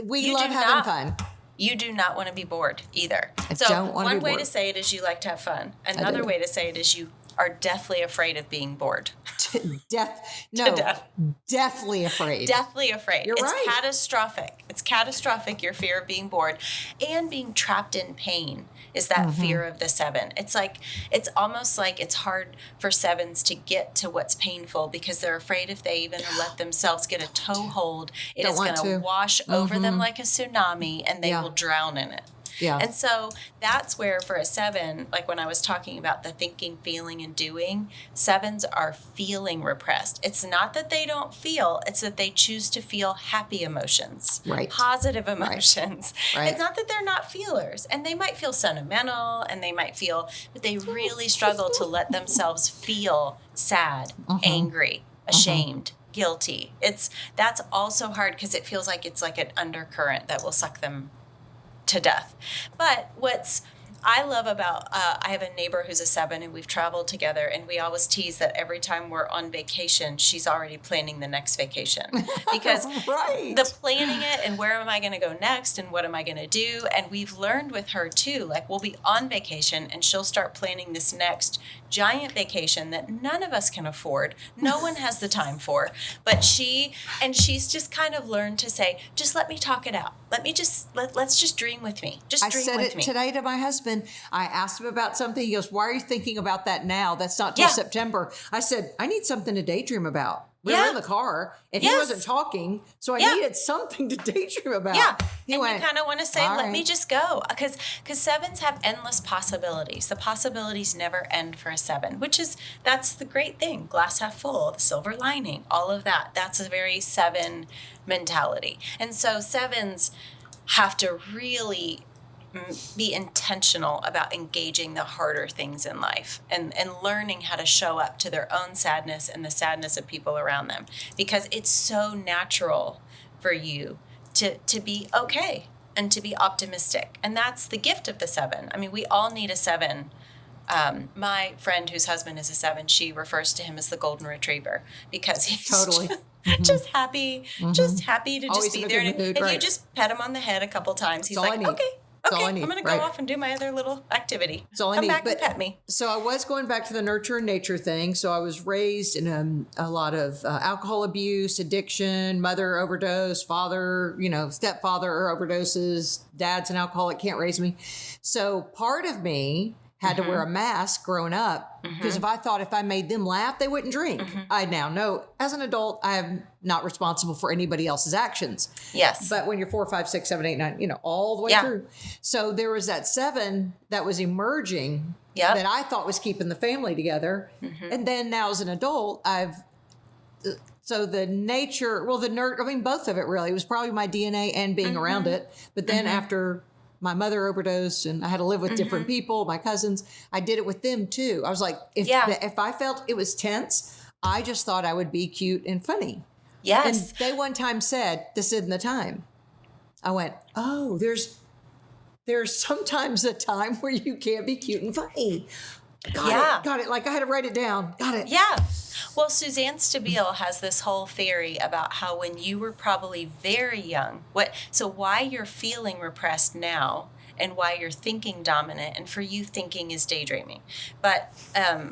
we love having fun. You do not want to be bored either. One way to say it is you like to have fun. Another way to say it is you are deathly afraid of being bored. Deathly afraid. Deathly afraid. You're right. It's catastrophic. It's catastrophic, your fear of being bored. And being trapped in pain is that fear of the 7. It's almost like it's hard for 7s to get to what's painful because they're afraid if they even let themselves get a toehold, it is going to wash over them like a tsunami and they will drown in it. Yeah. And so that's where for a 7, like when I was talking about the thinking, feeling, and doing, 7s are feeling repressed. It's not that they don't feel, it's that they choose to feel happy emotions, positive emotions. Right. It's not that they're not feelers. And they might feel sentimental and they might feel, but they really struggle to let themselves feel sad, angry, ashamed, guilty. That's also hard because it feels like it's like an undercurrent that will suck them to death. But what's I love about, I have a neighbor who's a 7 and we've traveled together and we always tease that every time we're on vacation, she's already planning the next vacation because the planning it and where am I going to go next and what am I going to do? And we've learned with her too, like we'll be on vacation and she'll start planning this next giant vacation that none of us can afford. No one has the time for, but she's just kind of learned to say, just let me talk it out. Let's just dream with me. I said it today to my husband. I asked him about something. He goes, why are you thinking about that now? That's not till September. I said, I need something to daydream about. We were in the car and he wasn't talking. So I needed something to daydream about. Yeah. You kind of want to say, let me just go. Because 7s have endless possibilities. The possibilities never end for a 7, that's the great thing. Glass half full, the silver lining, all of that. That's a very 7 mentality. And so 7s have to really be intentional about engaging the harder things in life and learning how to show up to their own sadness and the sadness of people around them, because it's so natural for you to be okay and to be optimistic. And that's the gift of the 7. I mean, we all need a 7. My friend whose husband is a 7, she refers to him as the golden retriever because he's just happy to just be there. And if you just pet him on the head a couple times, he's like, okay, I'm going to go off and do my other little activity. Come back and pet me. So I was going back to the nurture and nature thing. So I was raised in a lot of alcohol abuse, addiction, mother overdose, father, stepfather overdoses, dad's an alcoholic, can't raise me. So part of me had to wear a mask growing up because if I made them laugh, they wouldn't drink. I now know as an adult, I am not responsible for anybody else's actions. Yes. But when you're 4, 5, 6, 7, 8, 9, all the way through. So there was that 7 that was emerging that I thought was keeping the family together. And then now as an adult, So the nature, well, the nerd, I mean, both of it really. It was probably my DNA and being around it. But then after my mother overdosed and I had to live with different people, my cousins, I did it with them too. I was like, if I felt it was tense, I just thought I would be cute and funny. Yes. And they one time said, this isn't the time. I went, oh, there's sometimes a time where you can't be cute and funny. Got it. Like I had to write it down. Got it. Yeah. Well, Suzanne Stabile has this whole theory about how when you were probably very young, why you're feeling repressed now and why you're thinking dominant, and for you thinking is daydreaming, but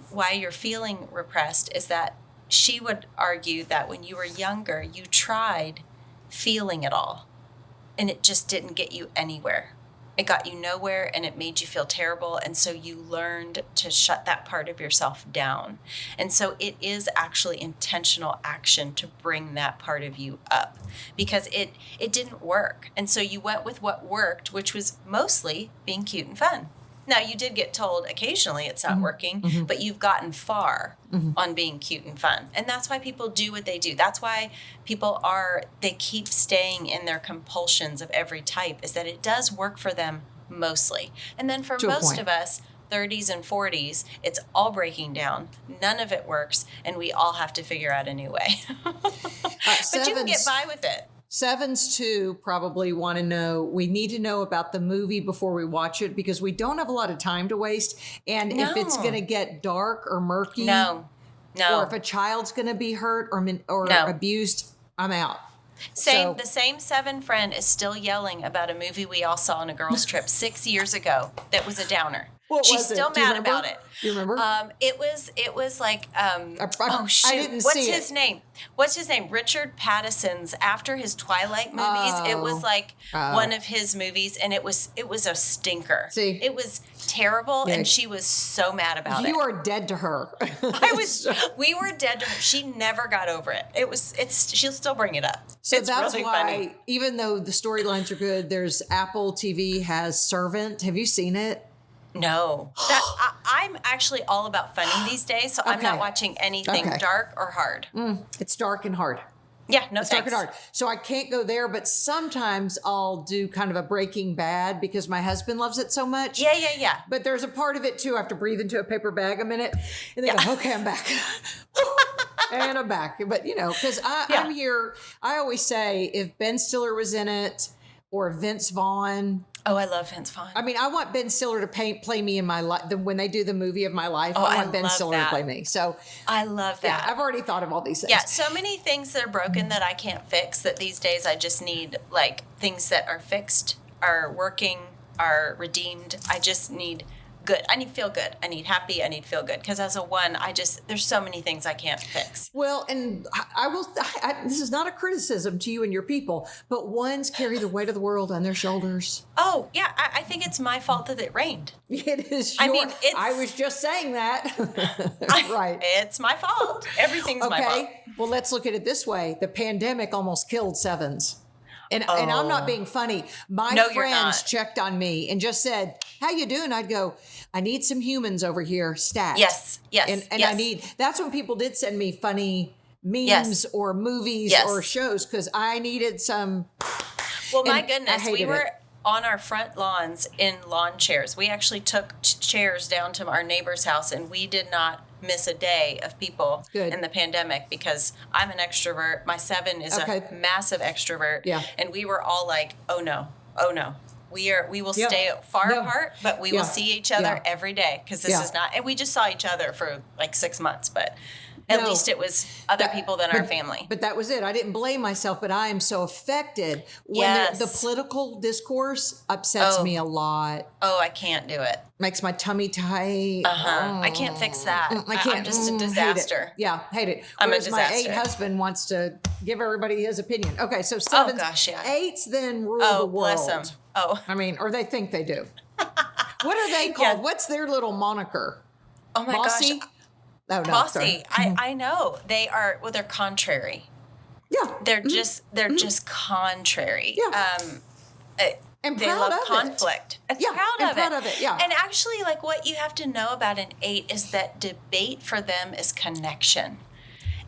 why you're feeling repressed is that she would argue that when you were younger, you tried feeling it all and it just didn't get you anywhere. It got you nowhere and it made you feel terrible. And so you learned to shut that part of yourself down. And so it is actually intentional action to bring that part of you up because it didn't work. And so you went with what worked, which was mostly being cute and fun. Now, you did get told occasionally it's not working, but you've gotten far on being cute and fun. And that's why people do what they do. That's why people they keep staying in their compulsions of every type, is that it does work for them mostly. And then for most of us, 30s and 40s, it's all breaking down. None of it works, and we all have to figure out a new way. But you can get by with it. Sevens too probably want to know, we need to know about the movie before we watch it because we don't have a lot of time to waste. And if it's going to get dark or murky, or if a child's going to be hurt or abused, I'm out. The same seven friend is still yelling about a movie we all saw on a girls' trip 6 years ago that was a downer. She's still mad about it. Do you remember? It was like, oh shoot, I didn't what's see his name? What's his name? Richard Pattinson's. After his Twilight movies, it was like one of his movies, and it was a stinker. See, it was terrible, and she was so mad about it. You are dead to her. We were dead to her. She never got over it. She'll still bring it up. So it's that's really why, funny. Even though the storylines are good, there's Apple TV has Servant. Have you seen it? No. I'm actually all about funny these days, so I'm not watching anything dark or hard. It's dark and hard. Yeah, no it's thanks. Dark and hard. So I can't go there, but sometimes I'll do kind of a Breaking Bad because my husband loves it so much. Yeah. But there's a part of it too, I have to breathe into a paper bag a minute and then go, okay, I'm back. And I'm back. But, because I'm here, I always say if Ben Stiller was in it or Vince Vaughn. Oh, I love Vince Vaughn. I mean, I want Ben Stiller to play me in my life. When they do the movie of my life, I want Ben Stiller to play me. So I love that. Yeah, I've already thought of all these things. Yeah, so many things that are broken that I can't fix that these days I just need, like, things that are fixed, are working, are redeemed. I just need good. I need feel good. I need happy. I need feel good. Because as a one, there's so many things I can't fix. Well, and this is not a criticism to you and your people, but ones carry the weight of the world on their shoulders. Oh, yeah. I think it's my fault that it rained. It is I was just saying that. Right. It's my fault. Everything's my fault. Well, let's look at it this way. The pandemic almost killed sevens. And I'm not being funny. My friends checked on me and just said, how you doing? I'd go, I need some humans over here, stat. Yes. And that's when people did send me funny memes or movies or shows because I needed some. Well, my goodness, we were on our front lawns in lawn chairs. We actually took chairs down to our neighbor's house and we did not miss a day of people in the pandemic because I'm an extrovert. My seven is a massive extrovert. Yeah. And we were all like, oh no. We will stay far apart, but we will see each other every day because this is not, and we just saw each other for like 6 months, but at least it was other people than our family. But that was it. I didn't blame myself, but I am so affected when the political discourse upsets me a lot. Oh, I can't do it. Makes my tummy tight. I can't fix that. I can't. I'm just a disaster. Hate it. I'm Whereas a disaster. my 8 husband wants to give everybody his opinion. Okay, so 7s, 8s then rule the world. Bless them. Oh. I mean, or they think they do. What are they called? What's their little moniker? Oh my Bossy? gosh. Oh, no, Bossy. I know. They are, they're contrary. Yeah. They're just contrary. Yeah. And they love conflict. Proud of it. Yeah. And actually, like, what you have to know about an 8 is that debate for them is connection.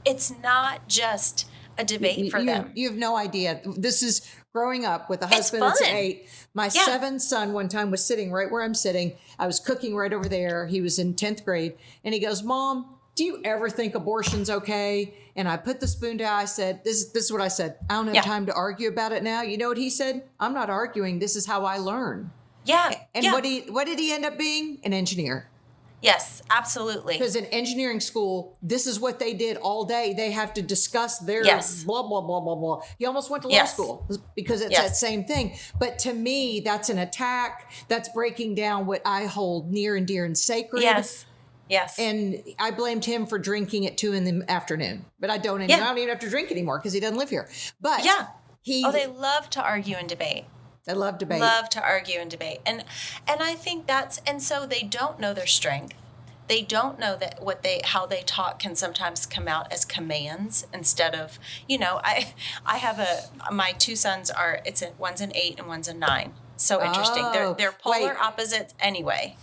It's not just a debate for them. You have no idea. This is growing up with a It's husband that's fun. 8. My 7th son one time was sitting right where I'm sitting. I was cooking right over there. He was in 10th grade. And he goes, Mom, do you ever think abortion's okay? And I put the spoon down. I said, this is what I said. I don't have time to argue about it now. You know what he said? I'm not arguing. This is how I learn. Yeah. And what did he end up being? An engineer. Yes, absolutely. Because in engineering school, this is what they did all day. They have to discuss their blah, blah, blah, blah, blah. He almost went to law school because it's that same thing. But to me, that's an attack. That's breaking down what I hold near and dear and sacred. Yes. Yes. And I blamed him for drinking at 2 in the afternoon. But I don't even have to drink anymore because he doesn't live here. But they love to argue and debate. They love debate. Love to argue and debate. And I think and so they don't know their strength. They don't know that how they talk can sometimes come out as commands instead of, I have my 2 sons one's an 8 and one's a 9. So interesting. They're polar opposites anyway.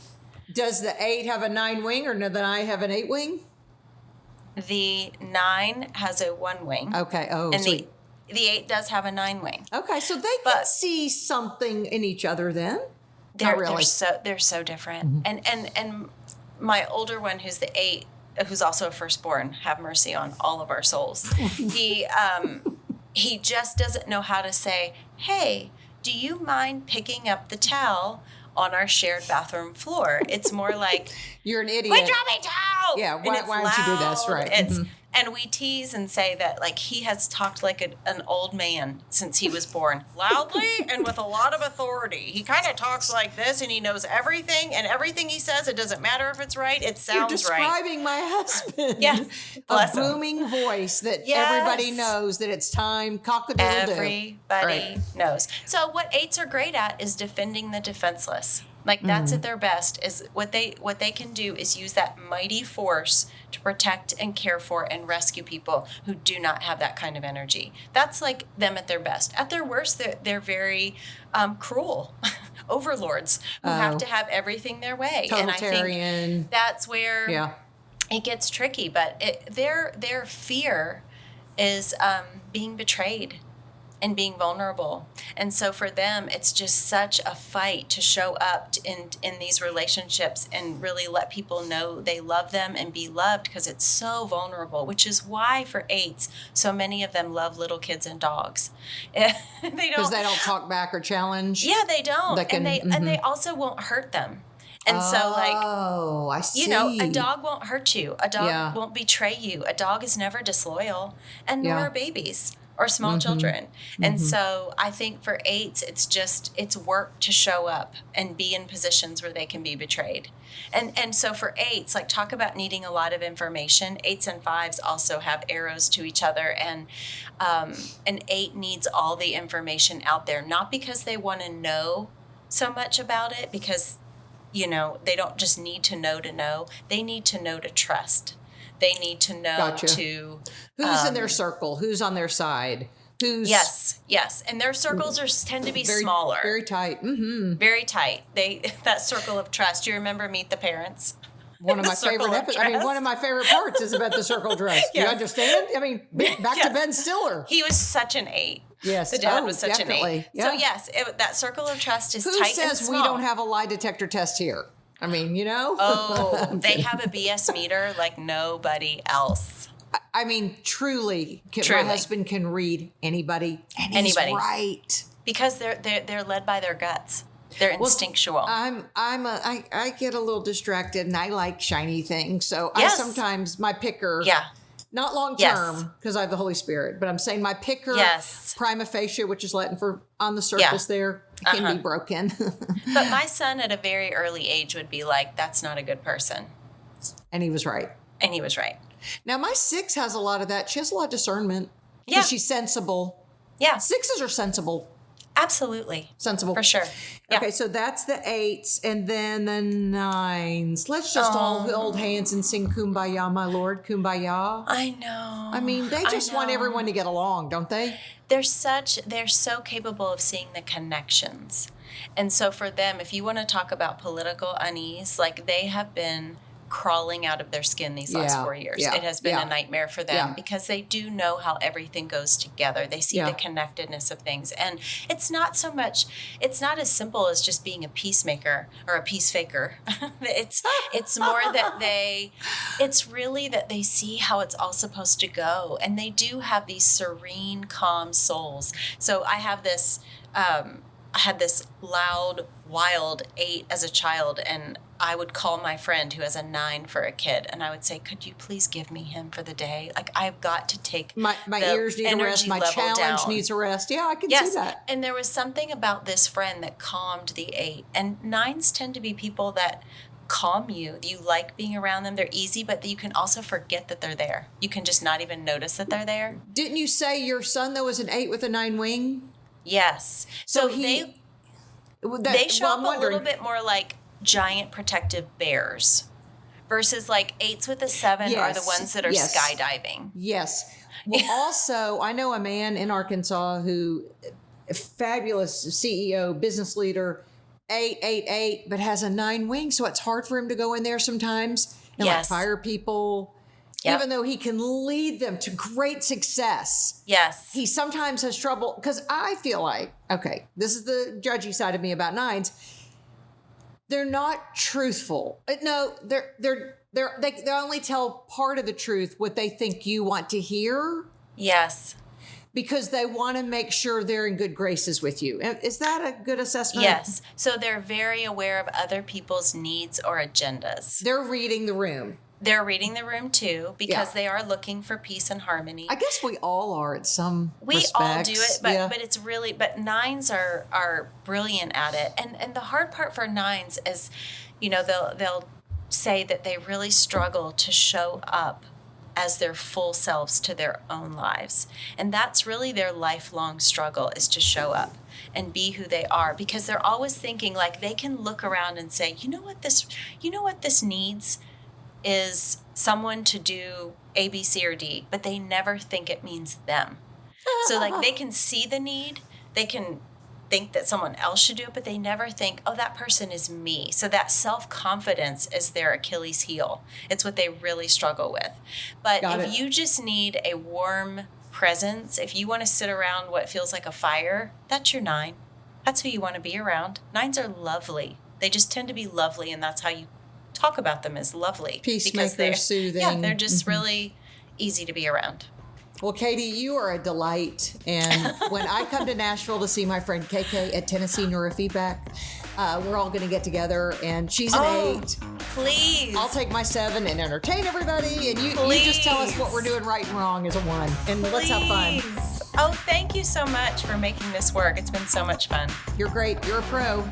Does the 8 have a 9 wing or no, the 9 have an 8 wing? The 9 has a 1 wing. Okay. Oh, and sweet. The 8 does have a 9 wing. Okay, so they can see something in each other then. Not really. They're so different. Mm-hmm. And my older one, who's the 8, who's also a firstborn, have mercy on all of our souls. He just doesn't know how to say, "Hey, do you mind picking up the towel on our shared bathroom floor?" It's more like, "You're an idiot. Quit dropping towel." Yeah, why don't you do this? Right. And we tease and say that, like, he has talked like an old man since he was born, loudly and with a lot of authority. He kind of talks like this, and he knows everything, and everything he says, it doesn't matter if it's right, it sounds right. You're describing my husband. Yeah, a booming voice that everybody knows that it's time, cock-a-doodle-doo. Everybody knows. So what 8s are great at is defending the defenseless. Like, that's at their best. Is what they can do is use that mighty force to protect and care for and rescue people who do not have that kind of energy. That's like them at their best. At their worst, they're very cruel overlords who have to have everything their way. Totalitarian. And I think that's where it gets tricky. But their fear is being betrayed and being vulnerable. And so for them, it's just such a fight to show up in these relationships and really let people know they love them and be loved, because it's so vulnerable, which is why for 8s, so many of them love little kids and dogs. Because they don't talk back or challenge. Yeah, they don't. And they also won't hurt them. And so, like, I see. A dog won't hurt you. A dog won't betray you. A dog is never disloyal, and nor are babies or small children. And so I think for 8s, it's work to show up and be in positions where they can be betrayed. And so for 8s, like, talk about needing a lot of information. 8s and 5s also have arrows to each other. And an 8 needs all the information out there, not because they want to know so much about it, because, they don't just need to know. They need to know to trust. They need to know to... Who's in their circle? Who's on their side? Who's... Yes. And their circles tend to be smaller. Very tight. Mm-hmm. Very tight. That circle of trust. Do you remember Meet the Parents? One of my favorite episodes. One of my favorite parts is about the circle of trust. You understand? I mean, back to Ben Stiller. He was such an 8. Yes. The dad was such an 8. Yeah. So yes, that circle of trust is tight and small. Who says we don't have a lie detector test here? I mean, Oh, they have a BS meter like nobody else. I mean, truly. My husband can read anybody, and he's right. Because they're led by their guts. They're instinctual. I get a little distracted, and I like shiny things. So I sometimes, my picker. Yeah. Not long term, because I have the Holy Spirit, but I'm saying my picker, prima facie, which is Latin for on the surface there, can be broken. But my son at a very early age would be like, that's not a good person. And he was right. Now, my 6 has a lot of that. She has a lot of discernment. Yeah. She's sensible. Yeah. 6s are sensible. Absolutely. Sensible. For sure. Yeah. Okay, so that's the 8s, and then the 9s. Let's just all hold hands and sing Kumbaya, my Lord. Kumbaya. I know. I mean, they just want everyone to get along, don't they? They're so capable of seeing the connections. And so for them, if you want to talk about political unease, like, they have been crawling out of their skin these last 4 years. It has been a nightmare for them because they do know how everything goes together. They see the connectedness of things. And it's not as simple as just being a peacemaker or a peace faker. It's more that it's really that they see how it's all supposed to go. And they do have these serene, calm souls. So I have this, I had this loud, wild 8 as a child, and I would call my friend who has a 9 for a kid, and I would say, could you please give me him for the day? Like, I've got to take my ears need a rest, my challenge down. Needs a rest. Yeah, I can see that. And there was something about this friend that calmed the 8. And 9s tend to be people that calm you. You like being around them. They're easy, but you can also forget that they're there. You can just not even notice that they're there. Didn't you say your son, though, was an 8 with a 9 wing? Yes. So they show up a little bit more like giant protective bears versus like 8s with a 7 are the ones that are skydiving. Yes. Well, also, I know a man in Arkansas who, a fabulous CEO, business leader, 8, but has a 9 wing. So it's hard for him to go in there sometimes and like fire people. Yep. Even though he can lead them to great success. Yes. He sometimes has trouble because I feel like, okay, this is the judgy side of me about 9s. They're not truthful. No, they only tell part of the truth, what they think you want to hear. Yes. Because they want to make sure they're in good graces with you. Is that a good assessment? Yes. So they're very aware of other people's needs or agendas. They're reading the room. They're reading the room too, because they are looking for peace and harmony. I guess we all are at some respects. all do it, but it's really, but 9s are brilliant at it. And the hard part for 9s is, you know, they'll say that they really struggle to show up as their full selves to their own lives. And that's really their lifelong struggle, is to show up and be who they are, because they're always thinking like they can look around and say, you know what this needs is someone to do A, B, C, or D, but they never think it means them. So like they can see the need, they can think that someone else should do it, but they never think, oh, that person is me. So that self-confidence is their Achilles heel. It's what they really struggle with. But if you just need a warm presence, if you want to sit around what feels like a fire, that's your 9. That's who you want to be around. 9s are lovely. They just tend to be lovely, and that's how you talk about them, as lovely. Peacemaker, soothing. Yeah, they're just really easy to be around. Well, Katie, you are a delight. And when I come to Nashville to see my friend KK at Tennessee Neurofeedback, we're all going to get together, and she's an 8. Please. I'll take my 7 and entertain everybody, and you just tell us what we're doing right and wrong as a 1, and let's have fun. Oh, thank you so much for making this work. It's been so much fun. You're great. You're a pro.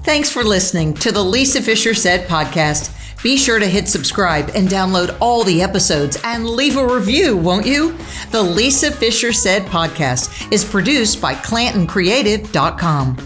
Thanks for listening to the Lisa Fisher Said podcast. Be sure to hit subscribe and download all the episodes and leave a review, won't you? The Lisa Fisher Said podcast is produced by ClantonCreative.com.